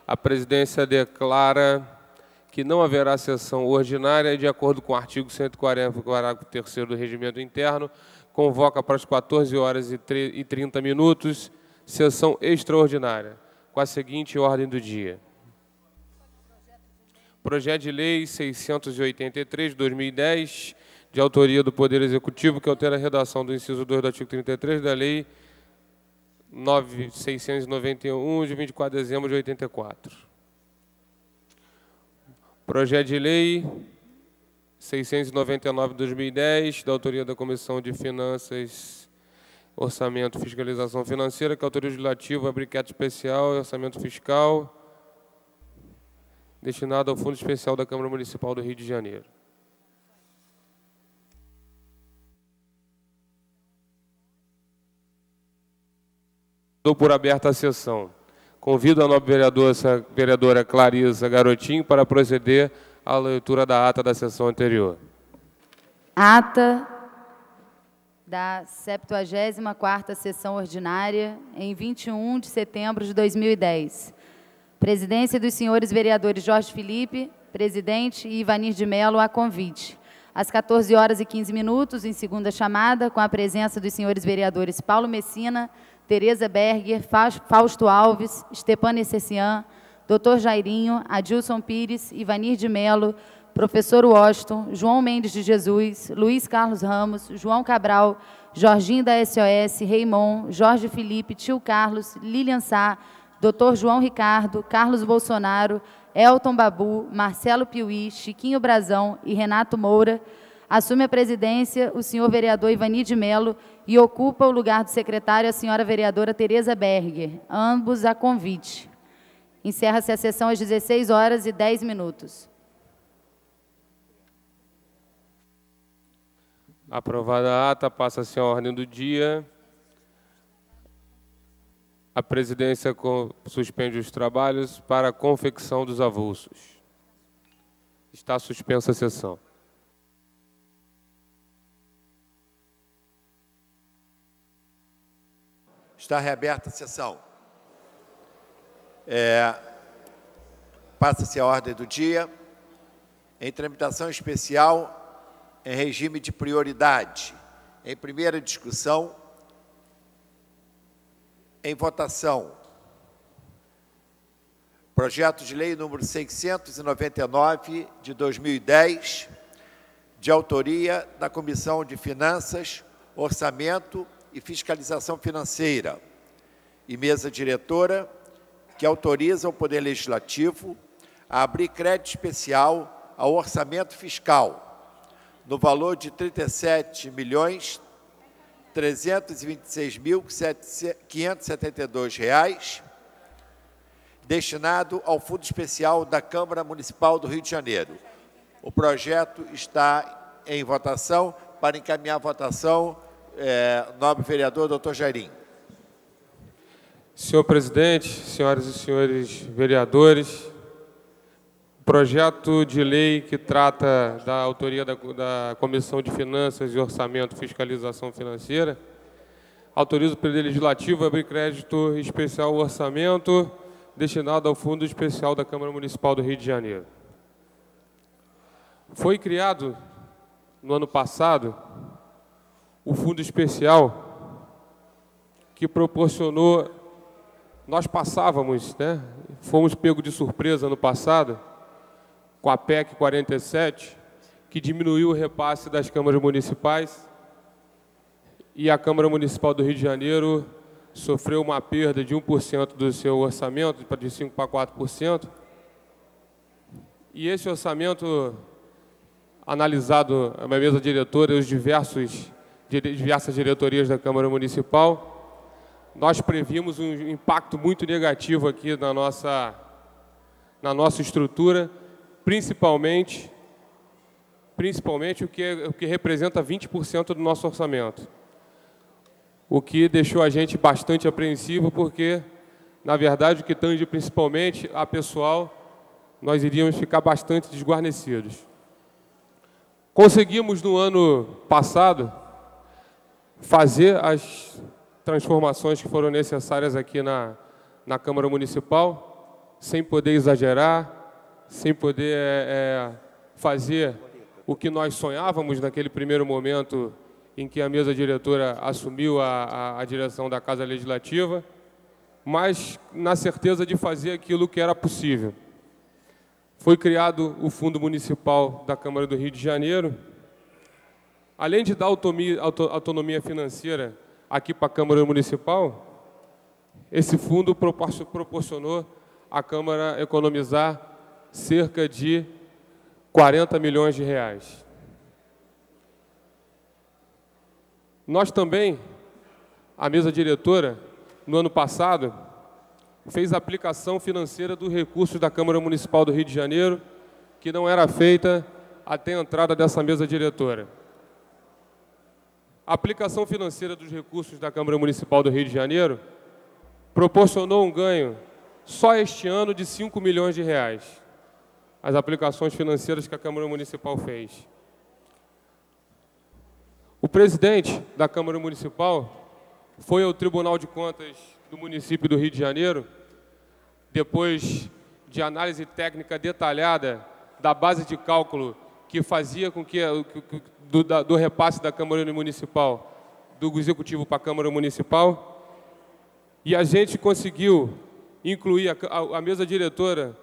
A presidência declara que não haverá sessão ordinária e, de acordo com o artigo 140, parágrafo 3º do Regimento Interno, convoca para as 14h30, sessão extraordinária, com a seguinte ordem do dia. Projeto de Lei 683, de 2010, de autoria do Poder Executivo, que altera a redação do inciso 2 do artigo 33 da Lei 9.691, de 24 de dezembro de 84. Projeto de Lei 699, de 2010, da autoria da Comissão de Finanças, Orçamento e Fiscalização Financeira, que autoria legislativa, briquete especial e orçamento fiscal, destinado ao Fundo Especial da Câmara Municipal do Rio de Janeiro. Dou por aberta a sessão. Convido a nobre vereadora Clarisa Garotinho para proceder à leitura da ata da sessão anterior. Ata da 74ª sessão ordinária, em 21 de setembro de 2010. Presidência dos senhores vereadores Jorge Felipe, presidente, e Ivanir de Mello, a convite. Às 14h15, em segunda chamada, com a presença dos senhores vereadores Paulo Messina, Tereza Berger, Fausto Alves, Stepane Essessian, Dr. Jairinho, Adilson Pires, Ivanir de Mello, Professor Washington, João Mendes de Jesus, Luiz Carlos Ramos, João Cabral, Jorginho da SOS, Raimon, Jorge Felipe, Tio Carlos, Lilian Sá, Dr. João Ricardo, Carlos Bolsonaro, Elton Babu, Marcelo Piuí, Chiquinho Brazão e Renato Moura, assume a presidência o senhor vereador Ivanir de Mello e ocupa o lugar do secretário a senhora vereadora Tereza Berger, ambos a convite. Encerra-se a sessão às 16h10. Aprovada a ata, passa-se a ordem do dia. A presidência suspende os trabalhos para a confecção dos avulsos. Está suspensa a sessão. Está reaberta a sessão. Passa-se a ordem do dia. Em tramitação especial, em regime de prioridade. Em primeira discussão, em votação, projeto de lei número 699, de 2010, de autoria da Comissão de Finanças, Orçamento e Fiscalização Financeira, e mesa diretora, que autoriza o Poder Legislativo a abrir crédito especial ao orçamento fiscal, no valor de R$ 37.326.572, destinado ao Fundo Especial da Câmara Municipal do Rio de Janeiro. O projeto está em votação. Para encaminhar a votação, nobre vereador, doutor Jairinho. Senhor presidente, senhoras e senhores vereadores, projeto de lei que trata da autoria da Comissão de Finanças e Orçamento e Fiscalização Financeira, autoriza o Poder Legislativo a abrir crédito especial ao orçamento destinado ao Fundo Especial da Câmara Municipal do Rio de Janeiro. Foi criado, no ano passado, o Fundo Especial, que proporcionou, nós passávamos, fomos pegos de surpresa no passado, com a PEC 47, que diminuiu o repasse das câmaras municipais, e a Câmara Municipal do Rio de Janeiro sofreu uma perda de 1% do seu orçamento, de 5% para 4%. E esse orçamento, analisado na mesa diretora e os diversas diretorias da Câmara Municipal, nós previmos um impacto muito negativo aqui na nossa estrutura, principalmente o que representa 20% do nosso orçamento. O que deixou a gente bastante apreensivo, porque, na verdade, o que tange principalmente a pessoal, nós iríamos ficar bastante desguarnecidos. Conseguimos, no ano passado, fazer as transformações que foram necessárias aqui na Câmara Municipal, sem poder exagerar, sem poder fazer o que nós sonhávamos naquele primeiro momento em que a mesa diretora assumiu a direção da Casa Legislativa, mas na certeza de fazer aquilo que era possível. Foi criado o Fundo Municipal da Câmara do Rio de Janeiro. Além de dar autonomia financeira aqui para a Câmara Municipal, esse fundo proporcionou à Câmara economizar cerca de 40 milhões de reais. Nós também, a mesa diretora, no ano passado, fez a aplicação financeira dos recursos da Câmara Municipal do Rio de Janeiro, que não era feita até a entrada dessa mesa diretora. A aplicação financeira dos recursos da Câmara Municipal do Rio de Janeiro proporcionou um ganho, só este ano, de 5 milhões de reais. As aplicações financeiras que a Câmara Municipal fez. O presidente da Câmara Municipal foi ao Tribunal de Contas do município do Rio de Janeiro, depois de análise técnica detalhada da base de cálculo que fazia com que do repasse da Câmara Municipal, do Executivo para a Câmara Municipal, e a gente conseguiu incluir, a mesa diretora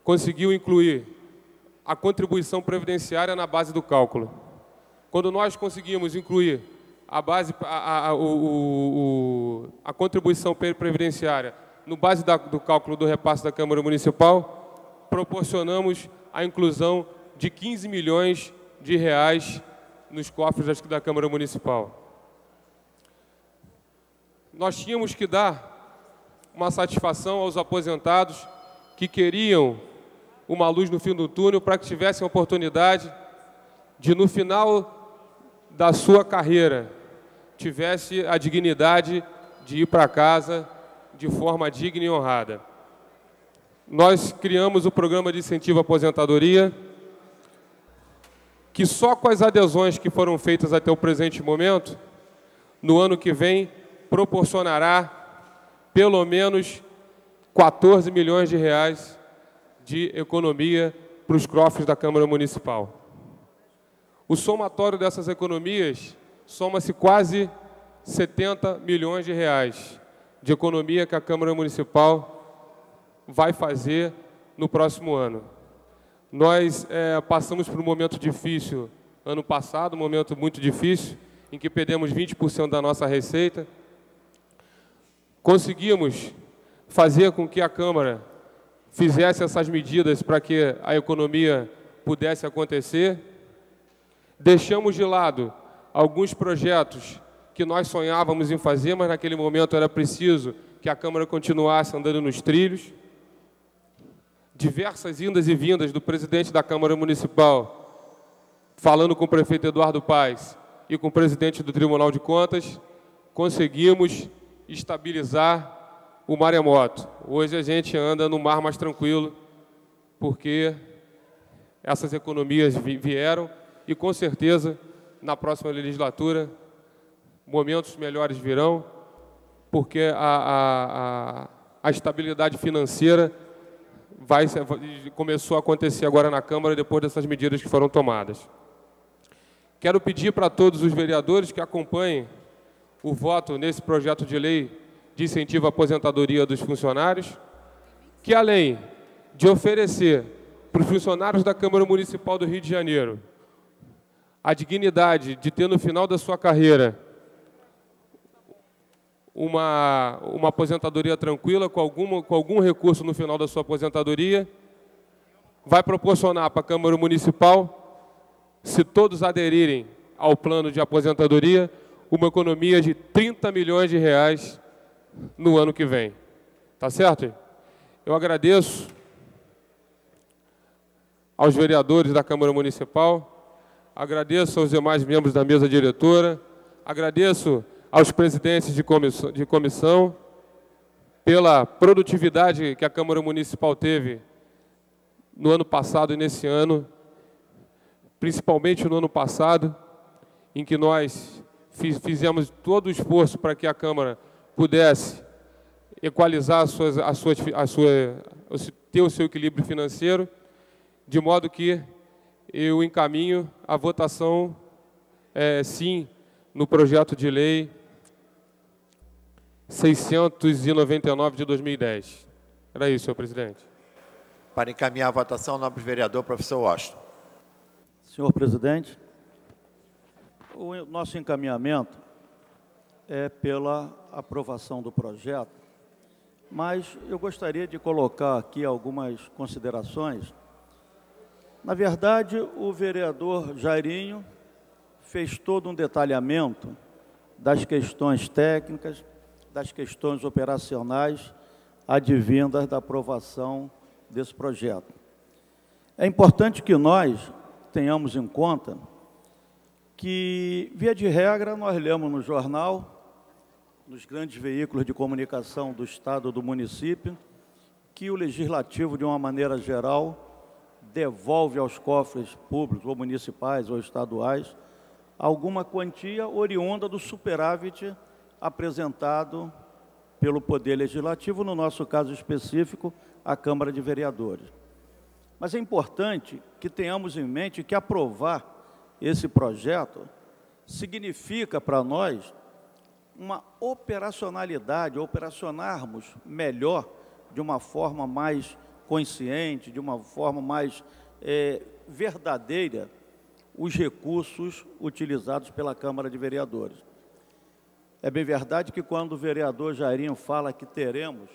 conseguiu incluir a contribuição previdenciária na base do cálculo. Quando nós conseguimos incluir a contribuição previdenciária no base do cálculo do repasse da Câmara Municipal, proporcionamos a inclusão de 15 milhões de reais nos cofres da Câmara Municipal. Nós tínhamos que dar uma satisfação aos aposentados que queriam uma luz no fim do túnel para que tivessem a oportunidade de, no final da sua carreira, tivesse a dignidade de ir para casa de forma digna e honrada. Nós criamos o programa de incentivo à aposentadoria, que só com as adesões que foram feitas até o presente momento, no ano que vem, proporcionará pelo menos 14 milhões de reais de economia para os cofres da Câmara Municipal. O somatório dessas economias soma-se quase 70 milhões de reais de economia que a Câmara Municipal vai fazer no próximo ano. Nós passamos por um momento difícil ano passado, um momento muito difícil, em que perdemos 20% da nossa receita. Conseguimos fazer com que a Câmara fizesse essas medidas para que a economia pudesse acontecer. Deixamos de lado alguns projetos que nós sonhávamos em fazer, mas naquele momento era preciso que a Câmara continuasse andando nos trilhos. Diversas indas e vindas do presidente da Câmara Municipal, falando com o prefeito Eduardo Paes e com o presidente do Tribunal de Contas, conseguimos estabilizar o maremoto. Hoje a gente anda no mar mais tranquilo, porque essas economias vieram e, com certeza, na próxima legislatura, momentos melhores virão, porque a estabilidade financeira começou a acontecer agora na Câmara, depois dessas medidas que foram tomadas. Quero pedir para todos os vereadores que acompanhem o voto nesse projeto de lei de incentivo à aposentadoria dos funcionários, que, além de oferecer para os funcionários da Câmara Municipal do Rio de Janeiro a dignidade de ter, no final da sua carreira, uma aposentadoria tranquila, com algum recurso no final da sua aposentadoria, vai proporcionar para a Câmara Municipal, se todos aderirem ao plano de aposentadoria, uma economia de 30 milhões de reais no ano que vem. Tá certo? Eu agradeço aos vereadores da Câmara Municipal, agradeço aos demais membros da mesa diretora, agradeço aos presidentes de comissão pela produtividade que a Câmara Municipal teve no ano passado e nesse ano, principalmente no ano passado, em que nós fizemos todo o esforço para que a Câmara pudesse equalizar ter o seu equilíbrio financeiro, de modo que eu encaminho a votação, sim, no projeto de lei 699 de 2010. Era isso, senhor presidente. Para encaminhar a votação, nobre vereador, professor Washington. Senhor presidente, o nosso encaminhamento é pela aprovação do projeto, mas eu gostaria de colocar aqui algumas considerações. Na verdade, o vereador Jairinho fez todo um detalhamento das questões técnicas, das questões operacionais advindas da aprovação desse projeto. É importante que nós tenhamos em conta que, via de regra, nós lemos no jornal, nos grandes veículos de comunicação do Estado ou do município, que o Legislativo, de uma maneira geral, devolve aos cofres públicos, ou municipais, ou estaduais, alguma quantia oriunda do superávit apresentado pelo Poder Legislativo, no nosso caso específico, a Câmara de Vereadores. Mas é importante que tenhamos em mente que aprovar esse projeto significa para nós uma operacionalidade, operacionarmos melhor, de uma forma mais consciente, de uma forma mais verdadeira, os recursos utilizados pela Câmara de Vereadores. É bem verdade que quando o vereador Jairinho fala que teremos,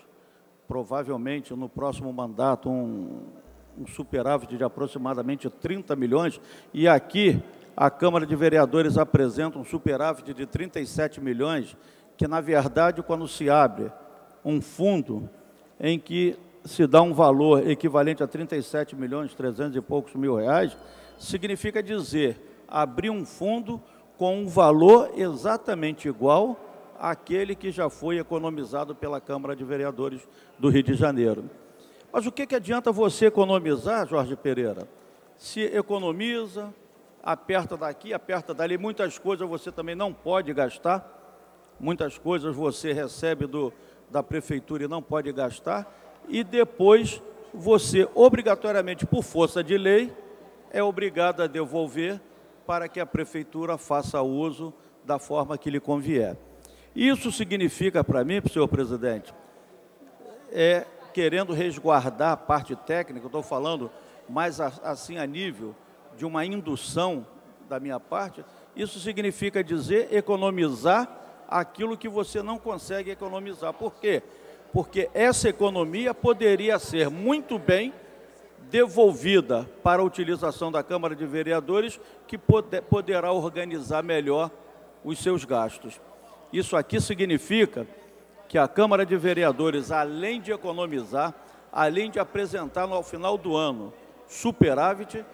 provavelmente no próximo mandato, um superávit de aproximadamente 30 milhões, e aqui a Câmara de Vereadores apresenta um superávit de 37 milhões, que, na verdade, quando se abre um fundo em que se dá um valor equivalente a 37 milhões, 300 e poucos mil reais, significa dizer, abrir um fundo com um valor exatamente igual àquele que já foi economizado pela Câmara de Vereadores do Rio de Janeiro. Mas o que adianta você economizar, Jorge Pereira? Se economiza, aperta daqui, aperta dali, muitas coisas você também não pode gastar, muitas coisas você recebe da prefeitura e não pode gastar, e depois você, obrigatoriamente, por força de lei, é obrigado a devolver para que a prefeitura faça uso da forma que lhe convier. Isso significa para mim, senhor presidente, querendo resguardar a parte técnica, eu estou falando mais assim a nível de uma indução da minha parte, isso significa dizer economizar aquilo que você não consegue economizar. Por quê? Porque essa economia poderia ser muito bem devolvida para a utilização da Câmara de Vereadores, que poderá organizar melhor os seus gastos. Isso aqui significa que a Câmara de Vereadores, além de economizar, além de apresentar no final do ano superávit,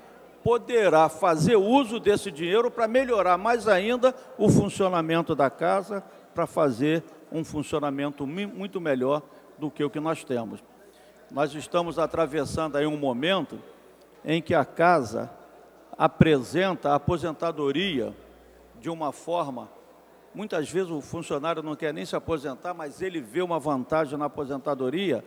poderá fazer uso desse dinheiro para melhorar mais ainda o funcionamento da casa, para fazer um funcionamento muito melhor do que o que nós temos. Nós estamos atravessando aí um momento em que a casa apresenta a aposentadoria de uma forma, muitas vezes o funcionário não quer nem se aposentar, mas ele vê uma vantagem na aposentadoria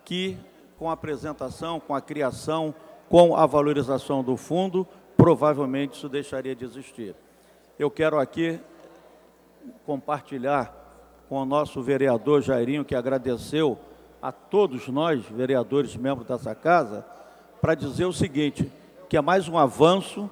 que, com a apresentação, com a criação, com a valorização do fundo, provavelmente isso deixaria de existir. Eu quero aqui compartilhar com o nosso vereador Jairinho, que agradeceu a todos nós, vereadores, membros dessa casa, para dizer o seguinte, que é mais um avanço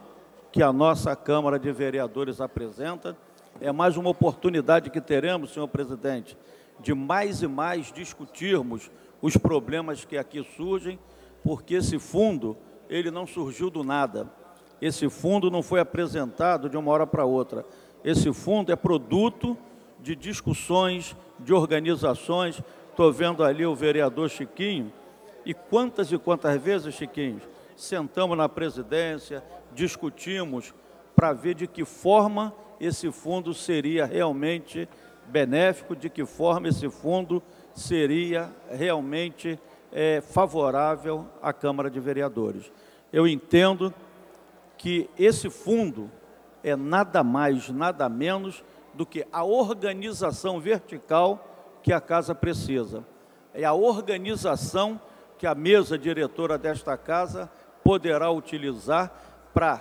que a nossa Câmara de Vereadores apresenta, é mais uma oportunidade que teremos, senhor presidente, de mais e mais discutirmos os problemas que aqui surgem, porque esse fundo, ele não surgiu do nada. Esse fundo não foi apresentado de uma hora para outra. Esse fundo é produto de discussões, de organizações. Estou vendo ali o vereador Chiquinho, e quantas vezes, Chiquinho, sentamos na presidência, discutimos para ver de que forma esse fundo seria realmente benéfico, de que forma esse fundo seria realmente favorável à Câmara de Vereadores. Eu entendo que esse fundo é nada mais, nada menos do que a organização vertical que a casa precisa. É a organização que a mesa diretora desta casa poderá utilizar para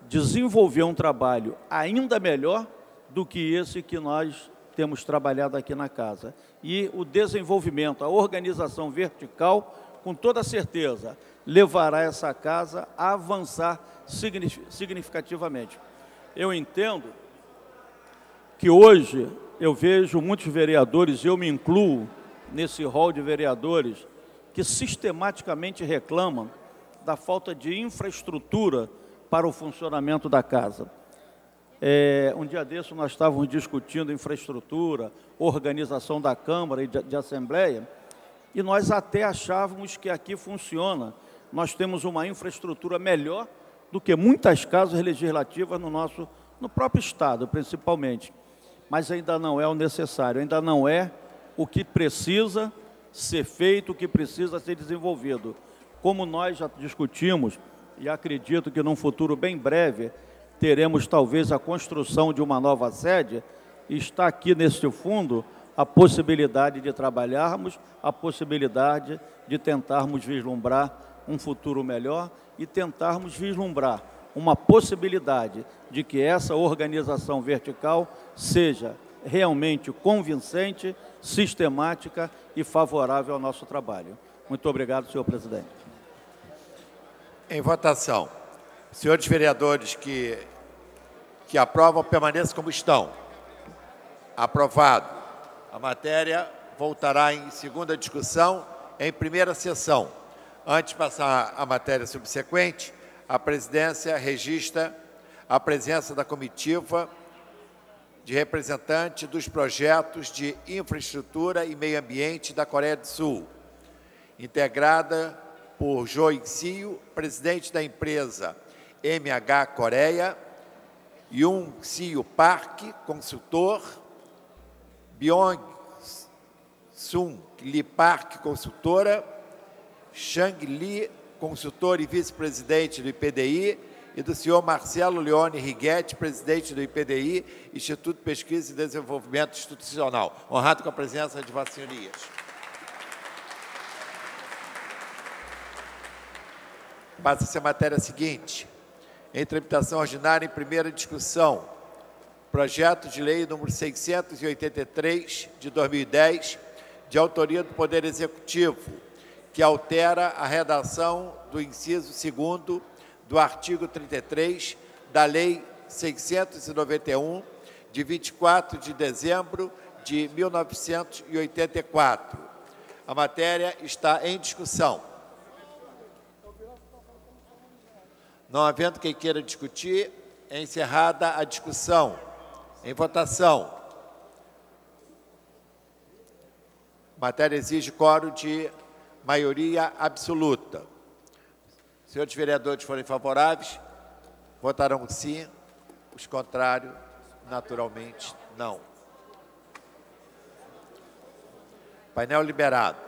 desenvolver um trabalho ainda melhor do que esse que nós temos trabalhado aqui na casa. E o desenvolvimento, a organização vertical, com toda certeza, levará essa casa a avançar significativamente. Eu entendo que hoje eu vejo muitos vereadores, eu me incluo nesse rol de vereadores, que sistematicamente reclamam da falta de infraestrutura para o funcionamento da casa. Um dia desse nós estávamos discutindo infraestrutura, organização da Câmara e de Assembleia, e nós até achávamos que aqui funciona. Nós temos uma infraestrutura melhor do que muitas casas legislativas no próprio Estado, principalmente. Mas ainda não é o necessário, ainda não é o que precisa ser feito, o que precisa ser desenvolvido. Como nós já discutimos, e acredito que num futuro bem breve, teremos talvez a construção de uma nova sede, e está aqui neste fundo a possibilidade de trabalharmos, a possibilidade de tentarmos vislumbrar um futuro melhor e tentarmos vislumbrar uma possibilidade de que essa organização vertical seja realmente convincente, sistemática e favorável ao nosso trabalho. Muito obrigado, senhor presidente. Em votação. Senhores vereadores que aprovam, permaneçam como estão. Aprovado. A matéria voltará em segunda discussão em primeira sessão. Antes de passar à matéria subsequente, a presidência registra a presença da comitiva de representante dos projetos de infraestrutura e meio ambiente da Coreia do Sul, integrada por Jo In-seo, presidente da empresa MH Coreia, Yoon-seo Park, consultor, Byung-sun Lee Park, consultora, Shang Lee, consultor e vice-presidente do IPDI, e do senhor Marcelo Leone Righetti, presidente do IPDI, Instituto de Pesquisa e Desenvolvimento Institucional. Honrado com a presença de vossas senhorias. Passa-se a matéria seguinte. Em tramitação ordinária, em primeira discussão, projeto de lei número 683, de 2010, de autoria do Poder Executivo, que altera a redação do inciso 2º do artigo 33 da Lei 691, de 24 de dezembro de 1984. A matéria está em discussão. Não havendo quem queira discutir, é encerrada a discussão. Em votação. A matéria exige quórum de maioria absoluta. Senhores vereadores forem favoráveis, votarão sim. Os contrários, naturalmente, não. Painel liberado.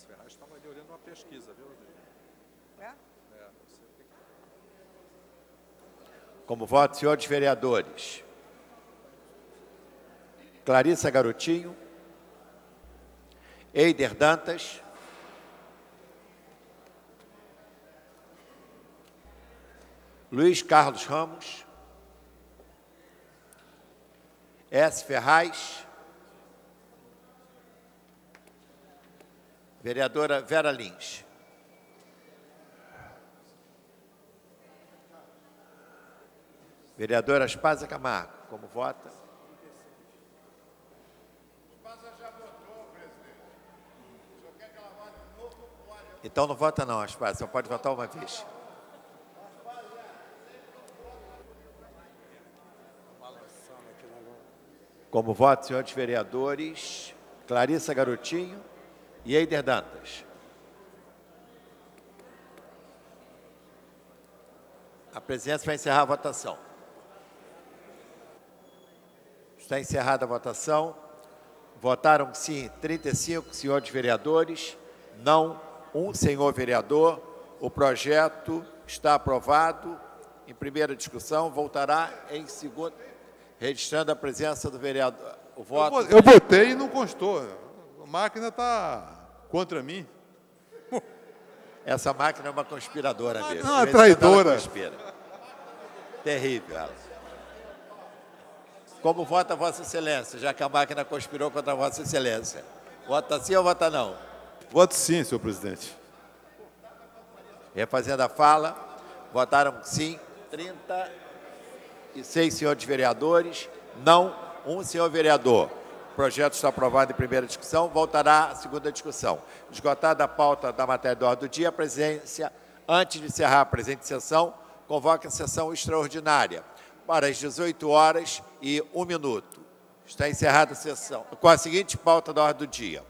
Ferraz estava ali olhando uma pesquisa, viu, Rodrigo? Você tem que... Como voto, senhores vereadores. Clarissa Garotinho, Eider Dantas, Luiz Carlos Ramos, S. Ferraz, Vereadora Vera Lins. Vereadora Aspásia Camargo, como vota? Então não vota não, Aspásia, só pode votar uma vez. Como voto, senhores vereadores, Clarissa Garotinho e Eider Dantas. A presidência vai encerrar a votação. Está encerrada a votação. Votaram sim 35 senhores vereadores, não um senhor vereador. O projeto está aprovado. Em primeira discussão, voltará em segunda, registrando a presença do vereador. O voto. Eu votei e não constou. A máquina está contra mim. Essa máquina é uma conspiradora mesmo. Não, é traidora. Terrível ela. Como vota Vossa Excelência, já que a máquina conspirou contra Vossa Excelência? Vota sim ou vota não? Voto sim, senhor presidente. Refazendo a fala, votaram sim 36 senhores vereadores, não um senhor vereador. O projeto está aprovado em primeira discussão, voltará à segunda discussão. Esgotada a pauta da matéria do ordem do dia, a presidência, antes de encerrar a presente sessão, convoca a sessão extraordinária para as 18h01. Está encerrada a sessão, com a seguinte pauta da ordem do dia.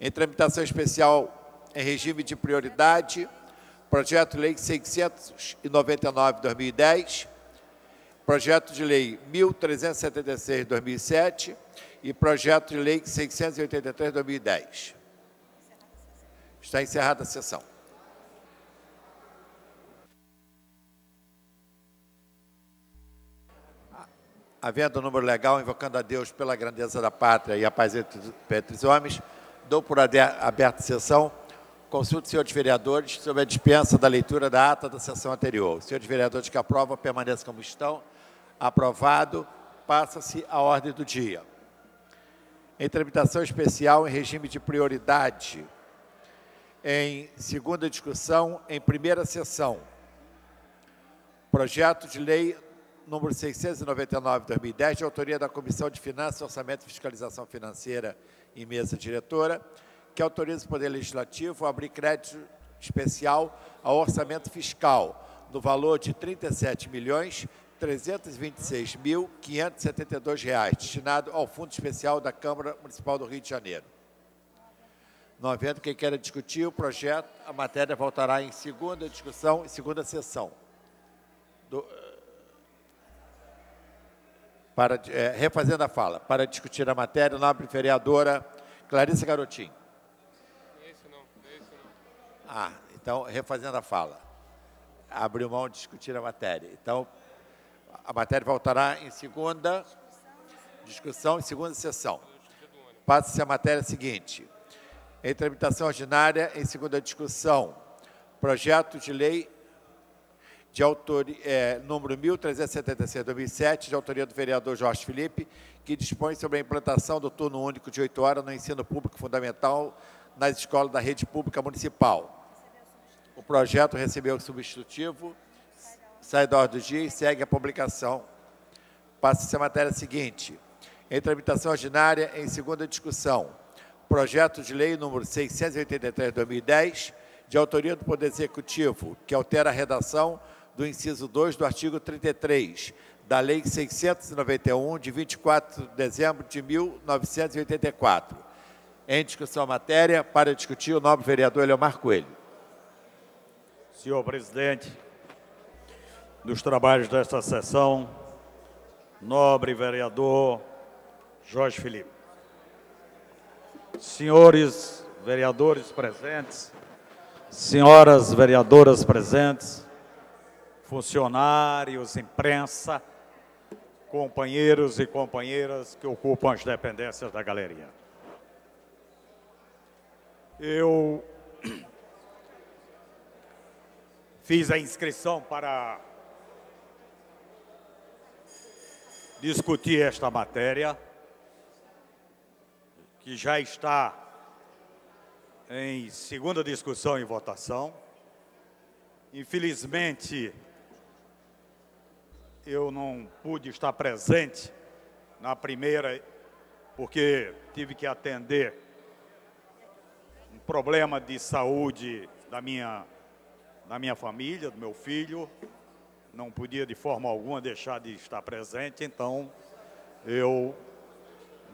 Em tramitação especial em regime de prioridade, projeto de lei 699/2010, projeto de lei 1376/2007 e projeto de lei 683/2010. Está encerrada a sessão. Havendo o número legal, invocando a Deus pela grandeza da pátria e a paz entre os homens, dou por aberta a sessão. Consulte, senhores vereadores, sobre a dispensa da leitura da ata da sessão anterior. Senhores vereadores que aprovam, permaneçam como estão. Aprovado, passa-se a ordem do dia. Em tramitação especial, em regime de prioridade, em segunda discussão, em primeira sessão, projeto de lei número 699/2010, de autoria da Comissão de Finanças, Orçamento e Fiscalização Financeira e Mesa Diretora, que autoriza o Poder Legislativo a abrir crédito especial ao orçamento fiscal, no valor de R$ 37.326.572, destinado ao Fundo Especial da Câmara Municipal do Rio de Janeiro. Não havendo quem queira discutir o projeto, a matéria voltará em segunda discussão e segunda sessão. Refazendo a fala, para discutir a matéria, nobre vereadora Clarissa Garotinho. Esse não. Então, refazendo a fala. Abriu mão de discutir a matéria. Então, a matéria voltará em segunda discussão e segunda sessão. Passa-se a matéria seguinte. Em tramitação ordinária, em segunda discussão, projeto de lei de autoria, número 1376/2007, de autoria do vereador Jorge Felipe, que dispõe sobre a implantação do turno único de 8 horas no ensino público fundamental nas escolas da rede pública municipal. O projeto recebeu o substitutivo, sai da ordem do dia e segue a publicação. Passa-se a matéria seguinte. Em tramitação ordinária, em segunda discussão, projeto de lei número 683/2010, de autoria do Poder Executivo, que altera a redação do inciso 2 do artigo 33 da Lei 691, de 24 de dezembro de 1984. Em discussão a matéria, para discutir, o nobre vereador Eleomar Coelho. Senhor presidente, nos trabalhos desta sessão, nobre vereador Jorge Felipe. Senhores vereadores presentes, senhoras vereadoras presentes, funcionários, imprensa, companheiros e companheiras que ocupam as dependências da galeria. Eu fiz a inscrição para discutir esta matéria, que já está Em segunda discussão e votação. Infelizmente, eu não pude estar presente na primeira, porque tive que atender um problema de saúde da minha família, do meu filho. Não podia de forma alguma deixar de estar presente, então eu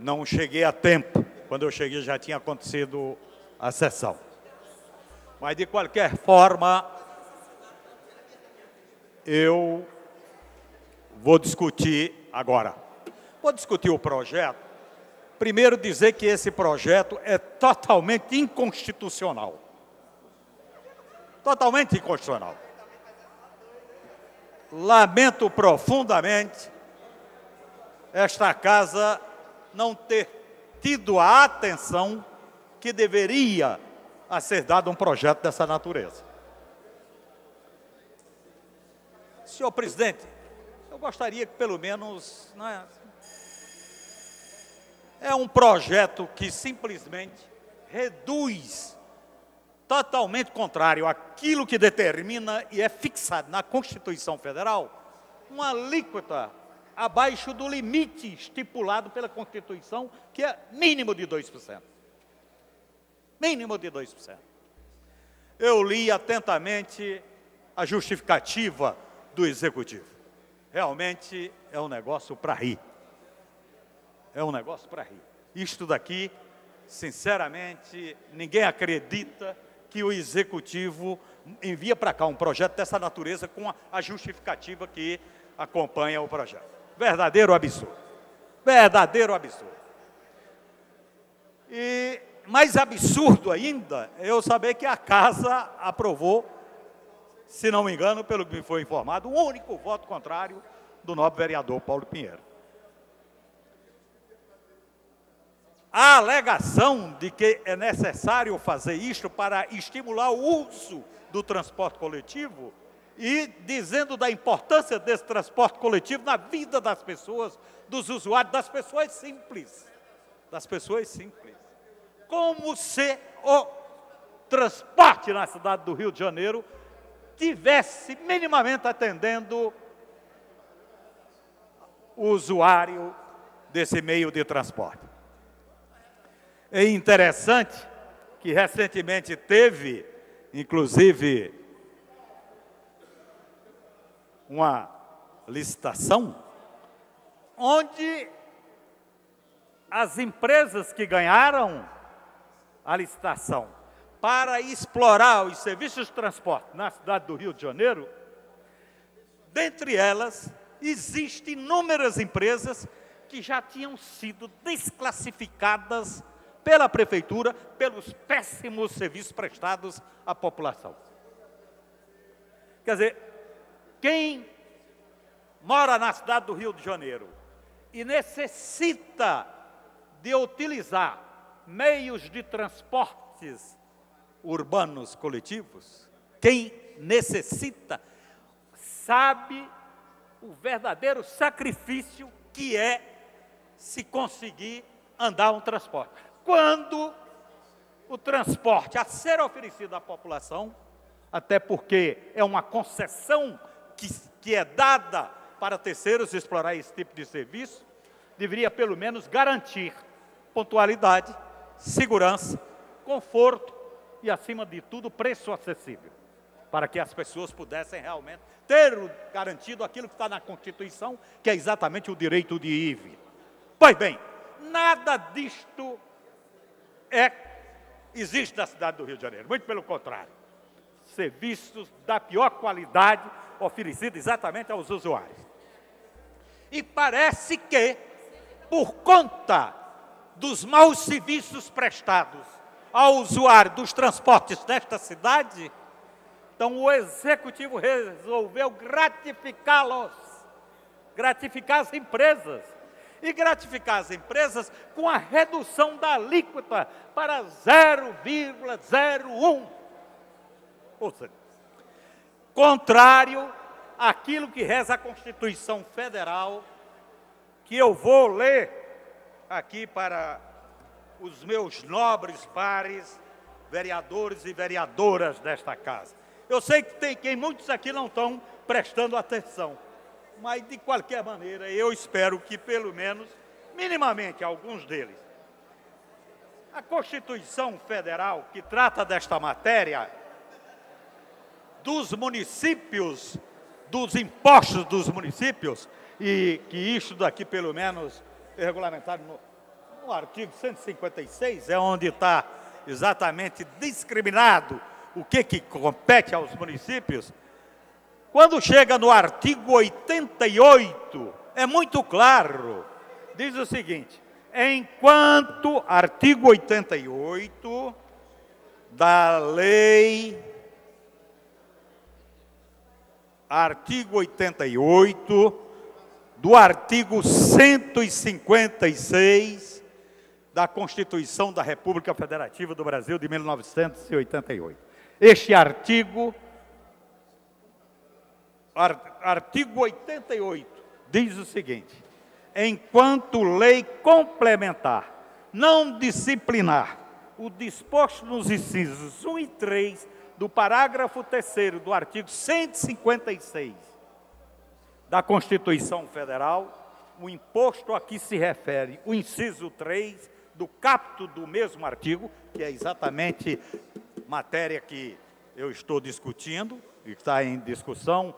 não cheguei a tempo. Quando eu cheguei já tinha acontecido a sessão. Mas de qualquer forma, eu vou discutir agora. Vou discutir o projeto. Primeiro dizer que esse projeto é totalmente inconstitucional. Totalmente inconstitucional. Lamento profundamente esta casa não ter tido a atenção que deveria a ser dado um projeto dessa natureza. Senhor presidente, eu gostaria que pelo menos... É um projeto que simplesmente reduz totalmente contrário àquilo que determina e é fixado na Constituição Federal, uma alíquota abaixo do limite estipulado pela Constituição, que é mínimo de 2%. Mínimo de 2%. Eu li atentamente a justificativa do Executivo. Realmente é um negócio para rir. É um negócio para rir. Isto daqui, sinceramente, ninguém acredita que o Executivo envia para cá um projeto dessa natureza com a justificativa que acompanha o projeto. Verdadeiro absurdo. Verdadeiro absurdo. E mais absurdo ainda é eu saber que a Casa aprovou, se não me engano, pelo que me foi informado, um único voto contrário do nobre vereador Paulo Pinheiro. A alegação de que é necessário fazer isto para estimular o uso do transporte coletivo e dizendo da importância desse transporte coletivo na vida das pessoas, dos usuários, das pessoas simples. Das pessoas simples. Como se o transporte na cidade do Rio de Janeiro tivesse minimamente atendendo o usuário desse meio de transporte. É interessante que recentemente teve, inclusive, uma licitação onde as empresas que ganharam a licitação para explorar os serviços de transporte na cidade do Rio de Janeiro, dentre elas, existem inúmeras empresas que já tinham sido desclassificadas pela prefeitura, pelos péssimos serviços prestados à população. Quer dizer, quem mora na cidade do Rio de Janeiro e necessita de utilizar meios de transportes urbanos coletivos, quem necessita, sabe o verdadeiro sacrifício que é se conseguir andar um transporte. Quando o transporte a ser oferecido à população, até porque é uma concessão que é dada para terceiros explorar esse tipo de serviço, deveria pelo menos garantir pontualidade, segurança, conforto e, acima de tudo, preço acessível, para que as pessoas pudessem realmente ter garantido aquilo que está na Constituição, que é exatamente o direito de ir e vir. Pois bem, nada disto existe na cidade do Rio de Janeiro, muito pelo contrário. Serviços da pior qualidade oferecidos exatamente aos usuários. E parece que, por conta dos maus serviços prestados ao usuário dos transportes desta cidade, então o Executivo resolveu gratificá-los, gratificar as empresas, e gratificar as empresas com a redução da alíquota para 0,01. Ou seja, contrário àquilo que reza a Constituição Federal, que eu vou ler aqui para os meus nobres pares, vereadores e vereadoras desta casa. Eu sei que muitos aqui não estão prestando atenção, mas, de qualquer maneira, eu espero que, pelo menos, minimamente, alguns deles. A Constituição Federal, que trata desta matéria, dos municípios, dos impostos dos municípios, e que isso daqui, pelo menos, é regulamentado no artigo 156, é onde está exatamente discriminado o que compete aos municípios. Quando chega no artigo 88, é muito claro, diz o seguinte: enquanto, artigo 88 da lei, artigo 88 do artigo 156 da Constituição da República Federativa do Brasil de 1988. Este artigo, artigo 88, diz o seguinte: enquanto lei complementar não disciplinar o disposto nos incisos 1 e 3 do parágrafo 3º do artigo 156 da Constituição Federal, o imposto a que se refere o inciso 3 do caput do mesmo artigo, que é exatamente matéria que eu estou discutindo, e está em discussão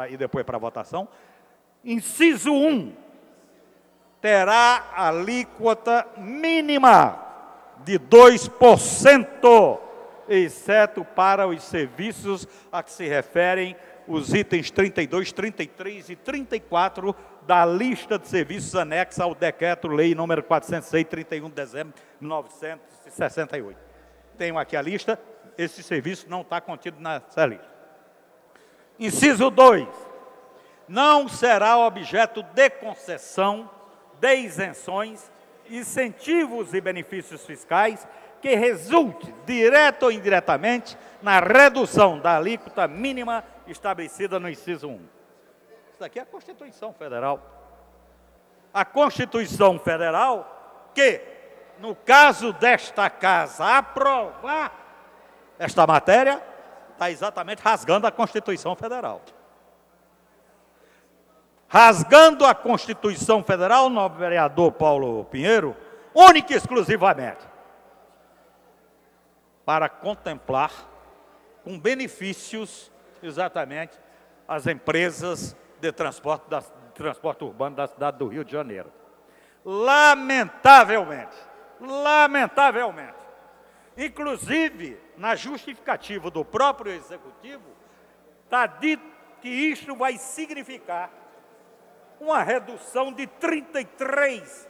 e depois para votação. Inciso 1, terá alíquota mínima de 2%, exceto para os serviços a que se referem os itens 32, 33 e 34 da lista de serviços anexa ao Decreto-Lei nº 406, 31 de dezembro de 1968. Tenho aqui a lista, esse serviço não está contido nessa lista. Inciso 2, não será objeto de concessão, de isenções, incentivos e benefícios fiscais que resulte, direto ou indiretamente, na redução da alíquota mínima estabelecida no inciso 1. Isso aqui é a Constituição Federal. A Constituição Federal que, no caso desta casa, aprovar esta matéria, está exatamente rasgando a Constituição Federal. Rasgando a Constituição Federal, o nobre vereador Paulo Pinheiro, única e exclusivamente para contemplar com benefícios exatamente as empresas de transporte urbano da cidade do Rio de Janeiro. Lamentavelmente, inclusive na justificativa do próprio Executivo, está dito que isto vai significar uma redução de 33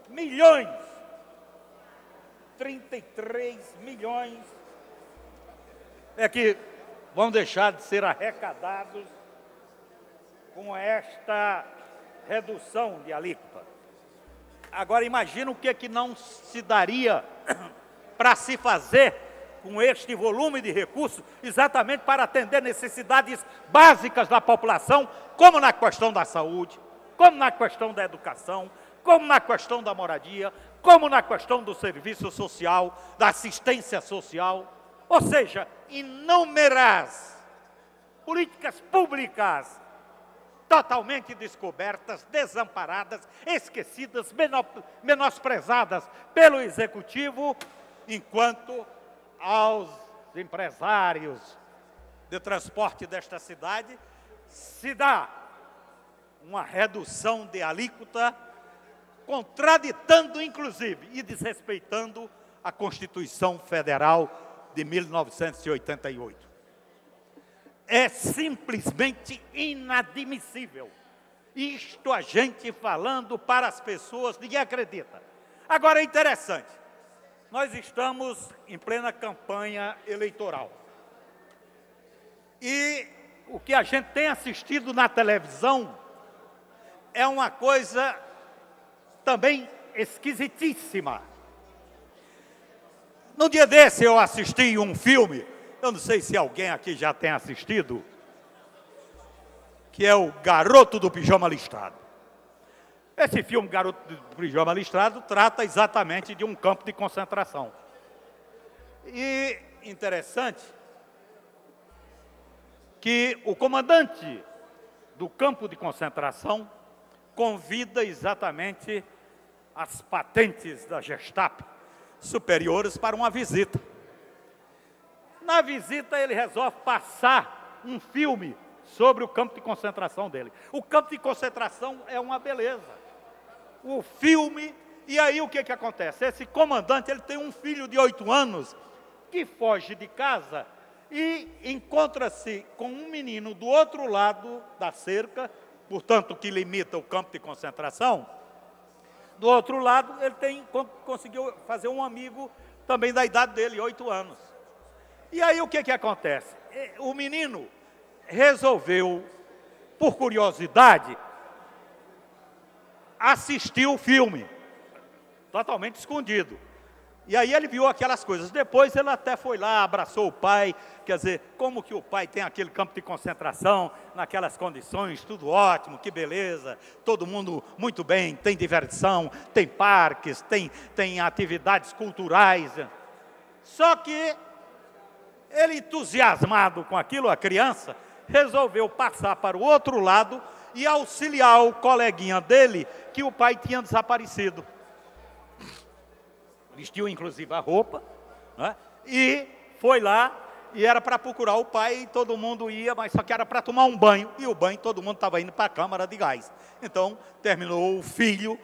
milhões. 33 milhões é que vão deixar de ser arrecadados com esta redução de alíquota. Agora, imagina o que não se daria para se fazer com este volume de recursos, exatamente para atender necessidades básicas da população, como na questão da saúde, como na questão da educação, como na questão da moradia, como na questão do serviço social, da assistência social, ou seja, inúmeras políticas públicas totalmente descobertas, desamparadas, esquecidas, menosprezadas pelo Executivo, enquanto aos empresários de transporte desta cidade se dá uma redução de alíquota, contraditando, inclusive, e desrespeitando a Constituição Federal de 1988. É simplesmente inadmissível. Isto a gente falando para as pessoas, ninguém acredita. Agora é interessante, nós estamos em plena campanha eleitoral. E o que a gente tem assistido na televisão é uma coisa também esquisitíssima. No dia desse eu assisti um filme, eu não sei se alguém aqui já tem assistido, que é o Garoto do Pijama Listrado. Esse filme, Garoto do Pijama Listrado, trata exatamente de um campo de concentração. E interessante que o comandante do campo de concentração convida exatamente as patentes da Gestapo superiores para uma visita. Na visita, ele resolve passar um filme sobre o campo de concentração dele. O campo de concentração é uma beleza. O filme, e aí o que acontece? Esse comandante, ele tem um filho de 8 anos que foge de casa e encontra-se com um menino do outro lado da cerca, portanto, que limita o campo de concentração. Do outro lado, ele conseguiu fazer um amigo também da idade dele, 8 anos. E aí o que acontece? O menino resolveu, por curiosidade, assistir o filme, totalmente escondido. E aí ele viu aquelas coisas. Depois ele até foi lá, abraçou o pai, quer dizer, como que o pai tem aquele campo de concentração, naquelas condições, tudo ótimo, que beleza, todo mundo muito bem, tem diversão, tem parques, tem atividades culturais. Só que ele, entusiasmado com aquilo, a criança, resolveu passar para o outro lado e auxiliar o coleguinha dele, que o pai tinha desaparecido. Vestiu inclusive a roupa, né? E foi lá, e era para procurar o pai, e todo mundo ia, mas só que era para tomar um banho, e o banho todo mundo estava indo para a câmara de gás. Então, terminou o filho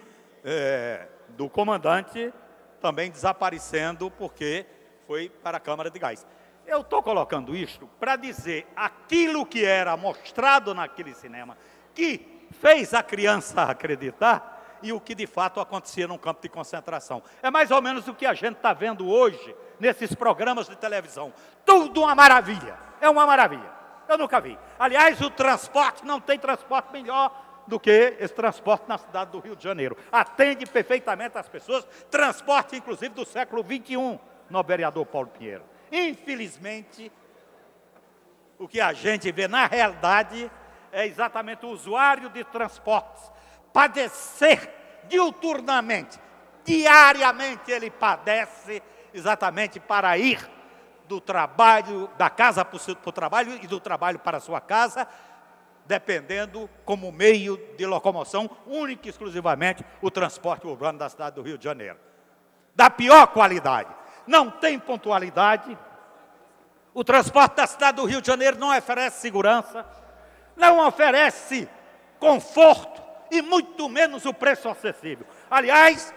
do comandante também desaparecendo, porque foi para a câmara de gás. Eu estou colocando isto para dizer aquilo que era mostrado naquele cinema, que fez a criança acreditar, e o que de fato acontecia num campo de concentração. É mais ou menos o que a gente está vendo hoje, nesses programas de televisão. Tudo uma maravilha, é uma maravilha. Eu nunca vi. Aliás, o transporte, não tem transporte melhor do que esse transporte na cidade do Rio de Janeiro. Atende perfeitamente as pessoas, transporte inclusive do século XXI, no vereador Paulo Pinheiro. Infelizmente, o que a gente vê na realidade é exatamente o usuário de transportes padecer diuturnamente, diariamente ele padece exatamente para ir do trabalho, da casa para o trabalho e do trabalho para a sua casa, dependendo como meio de locomoção, única e exclusivamente o transporte urbano da cidade do Rio de Janeiro. Da pior qualidade, não tem pontualidade, o transporte da cidade do Rio de Janeiro não oferece segurança, não oferece conforto, e muito menos o preço acessível. Aliás,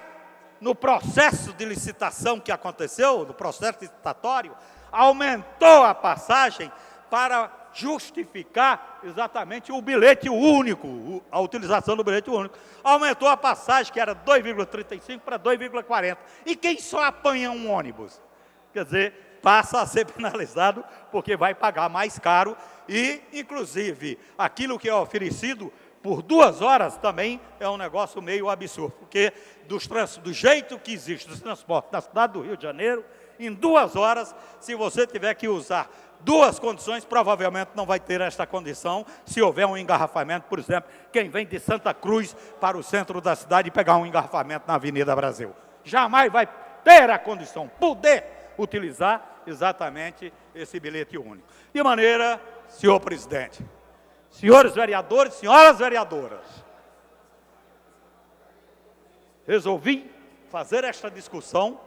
no processo de licitação que aconteceu, no processo licitatório, aumentou a passagem para justificar exatamente o bilhete único, a utilização do bilhete único. Aumentou a passagem, que era 2,35 para 2,40. E quem só apanha um ônibus? Quer dizer, passa a ser penalizado porque vai pagar mais caro e, inclusive, aquilo que é oferecido por 2 horas também é um negócio meio absurdo, porque do jeito que existe o transporte na cidade do Rio de Janeiro, em 2 horas, se você tiver que usar 2 condições, provavelmente não vai ter esta condição, se houver um engarrafamento, por exemplo, quem vem de Santa Cruz para o centro da cidade e pegar um engarrafamento na Avenida Brasil. Jamais vai ter a condição, poder utilizar exatamente esse bilhete único. De maneira, senhor presidente, senhores vereadores, senhoras vereadoras, resolvi fazer esta discussão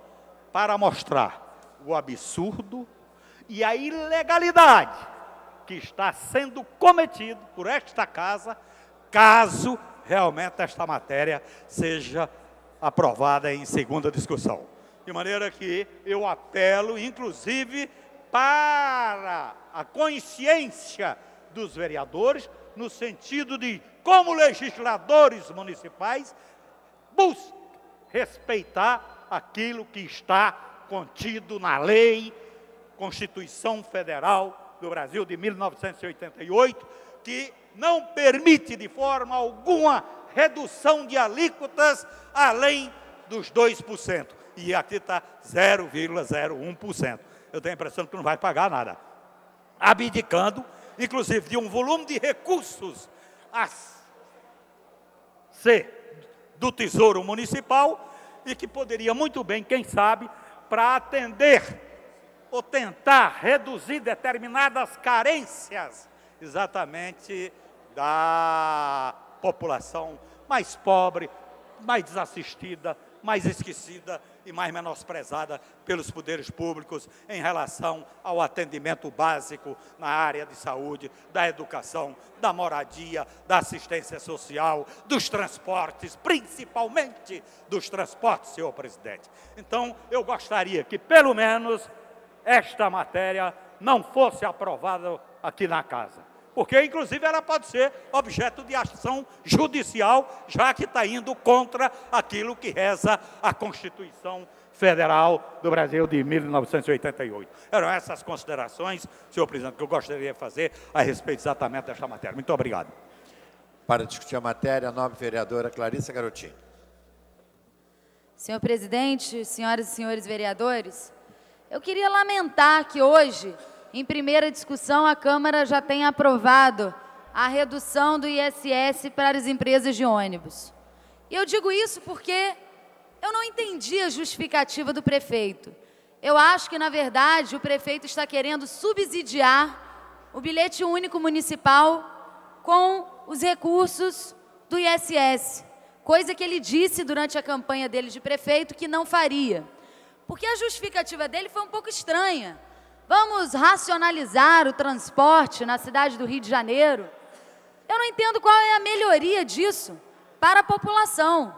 para mostrar o absurdo e a ilegalidade que está sendo cometido por esta casa, caso realmente esta matéria seja aprovada em segunda discussão. De maneira que eu apelo, inclusive, para a consciência dos vereadores, no sentido de, como legisladores municipais, respeitar aquilo que está contido na lei, Constituição Federal do Brasil de 1988, que não permite de forma alguma redução de alíquotas além dos 2%. E aqui está 0,01%. Eu tenho a impressão que não vai pagar nada. Abdicando, inclusive, de um volume de recursos do Tesouro Municipal e que poderia muito bem, quem sabe, para atender ou tentar reduzir determinadas carências exatamente da população mais pobre, mais desassistida, mais esquecida e mais menosprezada pelos poderes públicos em relação ao atendimento básico na área de saúde, da educação, da moradia, da assistência social, dos transportes, principalmente dos transportes, senhor presidente. Então, eu gostaria que, pelo menos, esta matéria não fosse aprovada aqui na casa. Porque, inclusive, ela pode ser objeto de ação judicial, já que está indo contra aquilo que reza a Constituição Federal do Brasil de 1988. Eram essas considerações, senhor presidente, que eu gostaria de fazer a respeito exatamente desta matéria. Muito obrigado. Para discutir a matéria, a nova vereadora Clarissa Garotinho. Senhor presidente, senhoras e senhores vereadores, eu queria lamentar que hoje, em primeira discussão, a Câmara já tenha aprovado a redução do ISS para as empresas de ônibus. E eu digo isso porque eu não entendi a justificativa do prefeito. Eu acho que, na verdade, o prefeito está querendo subsidiar o bilhete único municipal com os recursos do ISS, coisa que ele disse durante a campanha dele de prefeito que não faria. Porque a justificativa dele foi um pouco estranha. Vamos racionalizar o transporte na cidade do Rio de Janeiro. Eu não entendo qual é a melhoria disso para a população.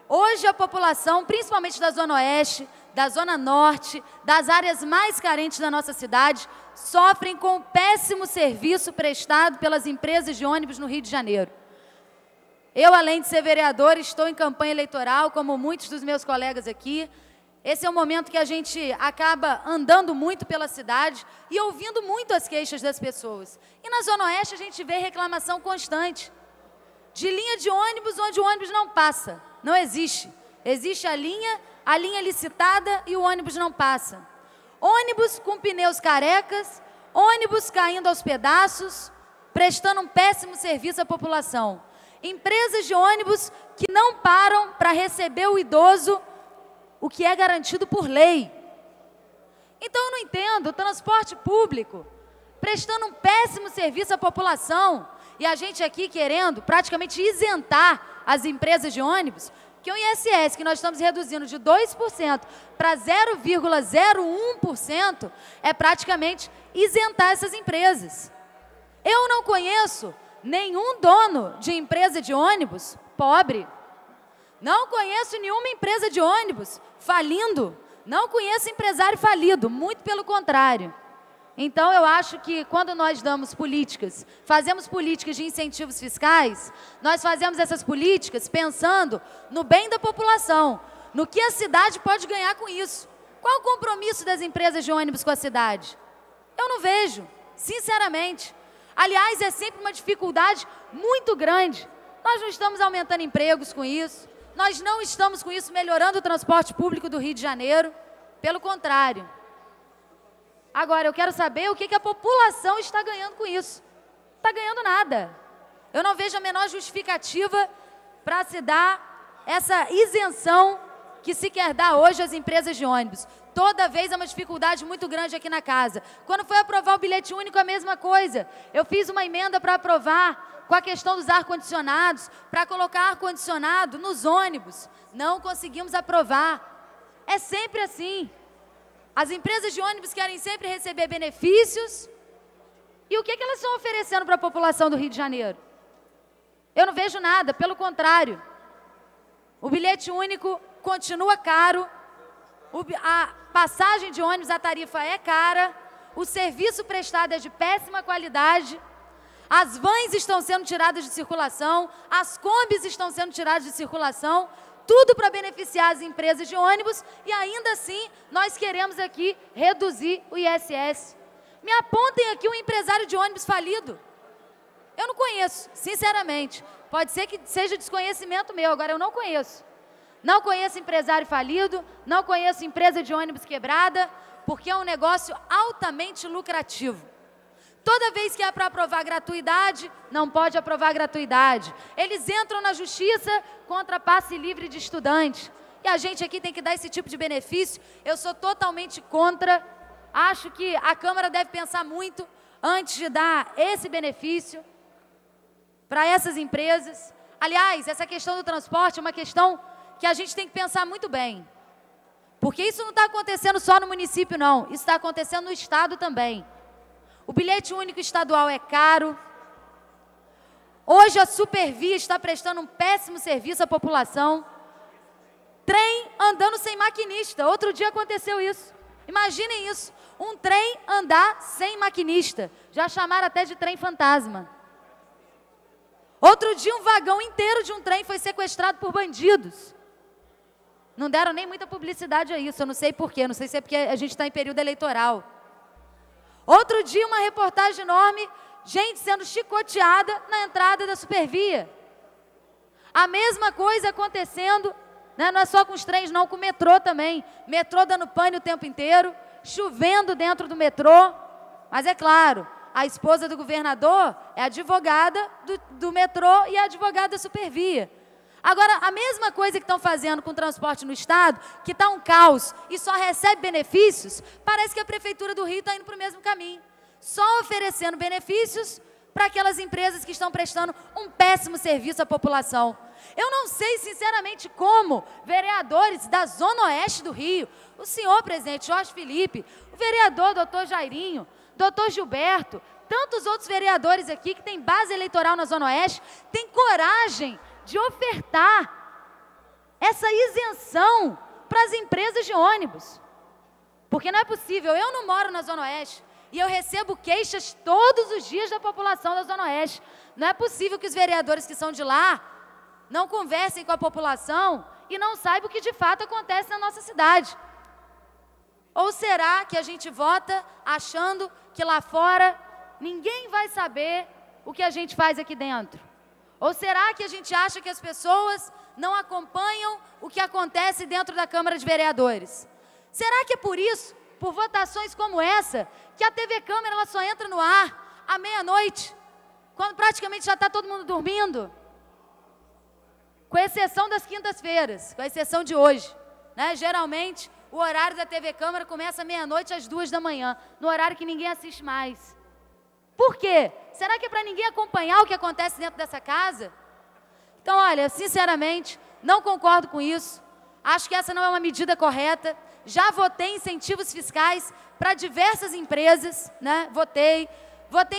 Hoje a população, principalmente da Zona Oeste, da Zona Norte, das áreas mais carentes da nossa cidade, sofrem com o péssimo serviço prestado pelas empresas de ônibus no Rio de Janeiro. Eu, além de ser vereadora, estou em campanha eleitoral, como muitos dos meus colegas aqui. Esse é um momento que a gente acaba andando muito pela cidade e ouvindo muito as queixas das pessoas. E na Zona Oeste a gente vê reclamação constante de linha de ônibus onde o ônibus não passa. Não existe. Existe a linha licitada e o ônibus não passa. Ônibus com pneus carecas, ônibus caindo aos pedaços, prestando um péssimo serviço à população. Empresas de ônibus que não param para receber o idoso, o que é garantido por lei. Então eu não entendo o transporte público prestando um péssimo serviço à população e a gente aqui querendo praticamente isentar as empresas de ônibus, que o ISS que nós estamos reduzindo de 2% para 0,01% é praticamente isentar essas empresas. Eu não conheço nenhum dono de empresa de ônibus pobre. Não conheço nenhuma empresa de ônibus falindo. Não conheço empresário falido, muito pelo contrário. Então, eu acho que quando nós damos políticas, fazemos políticas de incentivos fiscais, nós fazemos essas políticas pensando no bem da população, no que a cidade pode ganhar com isso. Qual o compromisso das empresas de ônibus com a cidade? Eu não vejo, sinceramente. Aliás, é sempre uma dificuldade muito grande. Nós não estamos aumentando empregos com isso. Nós não estamos, com isso, melhorando o transporte público do Rio de Janeiro. Pelo contrário. Agora, eu quero saber o que a população está ganhando com isso. Não está ganhando nada. Eu não vejo a menor justificativa para se dar essa isenção que se quer dar hoje às empresas de ônibus. Toda vez é uma dificuldade muito grande aqui na casa. Quando foi aprovar o bilhete único, a mesma coisa. Eu fiz uma emenda para aprovar com a questão dos ar-condicionados, para colocar ar-condicionado nos ônibus. Não conseguimos aprovar. É sempre assim. As empresas de ônibus querem sempre receber benefícios. E o que elas estão oferecendo para a população do Rio de Janeiro? Eu não vejo nada, pelo contrário. O bilhete único continua caro, a passagem de ônibus, a tarifa é cara, o serviço prestado é de péssima qualidade, as vans estão sendo tiradas de circulação, as combis estão sendo tiradas de circulação, tudo para beneficiar as empresas de ônibus e ainda assim nós queremos aqui reduzir o ISS. Me apontem aqui um empresário de ônibus falido. Eu não conheço, sinceramente. Pode ser que seja desconhecimento meu, agora eu não conheço. Não conheço empresário falido, não conheço empresa de ônibus quebrada, porque é um negócio altamente lucrativo. Toda vez que é para aprovar gratuidade, não pode aprovar gratuidade. Eles entram na justiça contra passe livre de estudante. E a gente aqui tem que dar esse tipo de benefício. Eu sou totalmente contra acho que a Câmara deve pensar muito antes de dar esse benefício para essas empresas. Aliás, essa questão do transporte é uma questão que a gente tem que pensar muito bem. Porque isso não está acontecendo só no município, não. Isso está acontecendo no Estado também. O bilhete único estadual é caro. Hoje a Supervia está prestando um péssimo serviço à população. Trem andando sem maquinista. Outro dia aconteceu isso. Imaginem isso. Um trem andar sem maquinista. Já chamaram até de trem fantasma. Outro dia um vagão inteiro de um trem foi sequestrado por bandidos. Não deram nem muita publicidade a isso. Eu não sei porquê. Não sei se é porque a gente está em período eleitoral. Outro dia uma reportagem enorme. Gente sendo chicoteada na entrada da Supervia. A mesma coisa acontecendo, né, não é só com os trens, não, com o metrô também. Metrô dando pane o tempo inteiro, chovendo dentro do metrô. Mas é claro, a esposa do governador é advogada do metrô e é advogada da Supervia. Agora, a mesma coisa que estão fazendo com o transporte no Estado, que está um caos e só recebe benefícios, parece que a Prefeitura do Rio está indo para o mesmo caminho. Só oferecendo benefícios para aquelas empresas que estão prestando um péssimo serviço à população. Eu não sei, sinceramente, como vereadores da Zona Oeste do Rio, o senhor presidente Jorge Felipe, o vereador doutor Jairinho, doutor Gilberto, tantos outros vereadores aqui que têm base eleitoral na Zona Oeste, têm coragem de ofertar essa isenção para as empresas de ônibus. Porque não é possível, eu não moro na Zona Oeste, e eu recebo queixas todos os dias da população da Zona Oeste. Não é possível que os vereadores que são de lá não conversem com a população e não saibam o que de fato acontece na nossa cidade. Ou será que a gente vota achando que lá fora ninguém vai saber o que a gente faz aqui dentro? Ou será que a gente acha que as pessoas não acompanham o que acontece dentro da Câmara de Vereadores? Será que é por isso, por votações como essa, que a TV Câmara ela só entra no ar à meia-noite, quando praticamente já está todo mundo dormindo? Com exceção das quintas-feiras, com exceção de hoje, né? Geralmente, o horário da TV Câmara começa meia-noite às 2 da manhã, no horário que ninguém assiste mais. Por quê? Será que é para ninguém acompanhar o que acontece dentro dessa casa? Então, olha, sinceramente, não concordo com isso. Acho que essa não é uma medida correta. Já votei incentivos fiscais para diversas empresas, né? Votei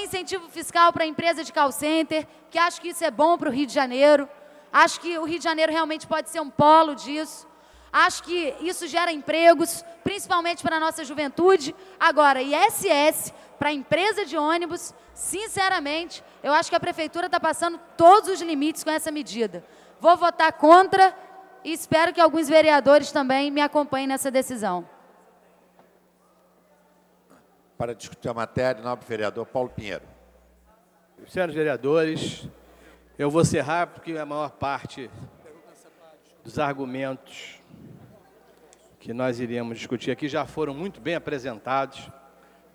incentivo fiscal para a empresa de call center, que acho que isso é bom para o Rio de Janeiro. Acho que o Rio de Janeiro realmente pode ser um polo disso. Acho que isso gera empregos, principalmente para a nossa juventude. Agora, ISS para a empresa de ônibus, sinceramente, eu acho que a Prefeitura está passando todos os limites com essa medida. Vou votar contra e espero que alguns vereadores também me acompanhem nessa decisão. Para discutir a matéria, o nobre vereador Paulo Pinheiro. Senhores vereadores, eu vou ser rápido, porque a maior parte dos argumentos que nós iremos discutir aqui já foram muito bem apresentados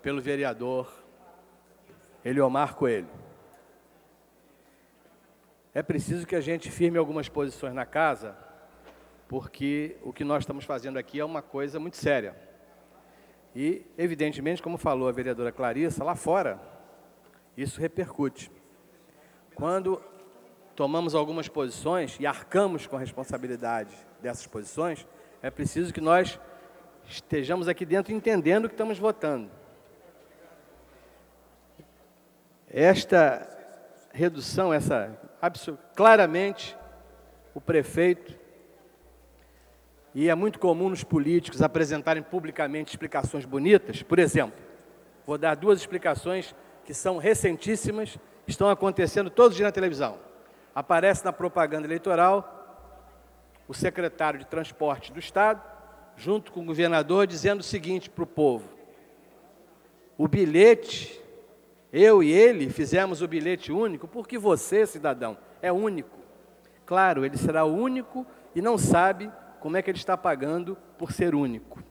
pelo vereador Eliomar Coelho. É preciso que a gente firme algumas posições na casa, porque o que nós estamos fazendo aqui é uma coisa muito séria. E, evidentemente, como falou a vereadora Clarissa, lá fora, isso repercute. Quando tomamos algumas posições e arcamos com a responsabilidade dessas posições, é preciso que nós estejamos aqui dentro entendendo o que estamos votando. Esta redução, claramente, o prefeito, e é muito comum nos políticos apresentarem publicamente explicações bonitas. Por exemplo, vou dar duas explicações que são recentíssimas, estão acontecendo todos os dias na televisão. Aparece na propaganda eleitoral o secretário de Transporte do Estado, junto com o governador, dizendo o seguinte para o povo: o bilhete, eu e ele fizemos o bilhete único porque você, cidadão, é único. Claro, ele será o único e não sabe como é que ele está pagando por ser único.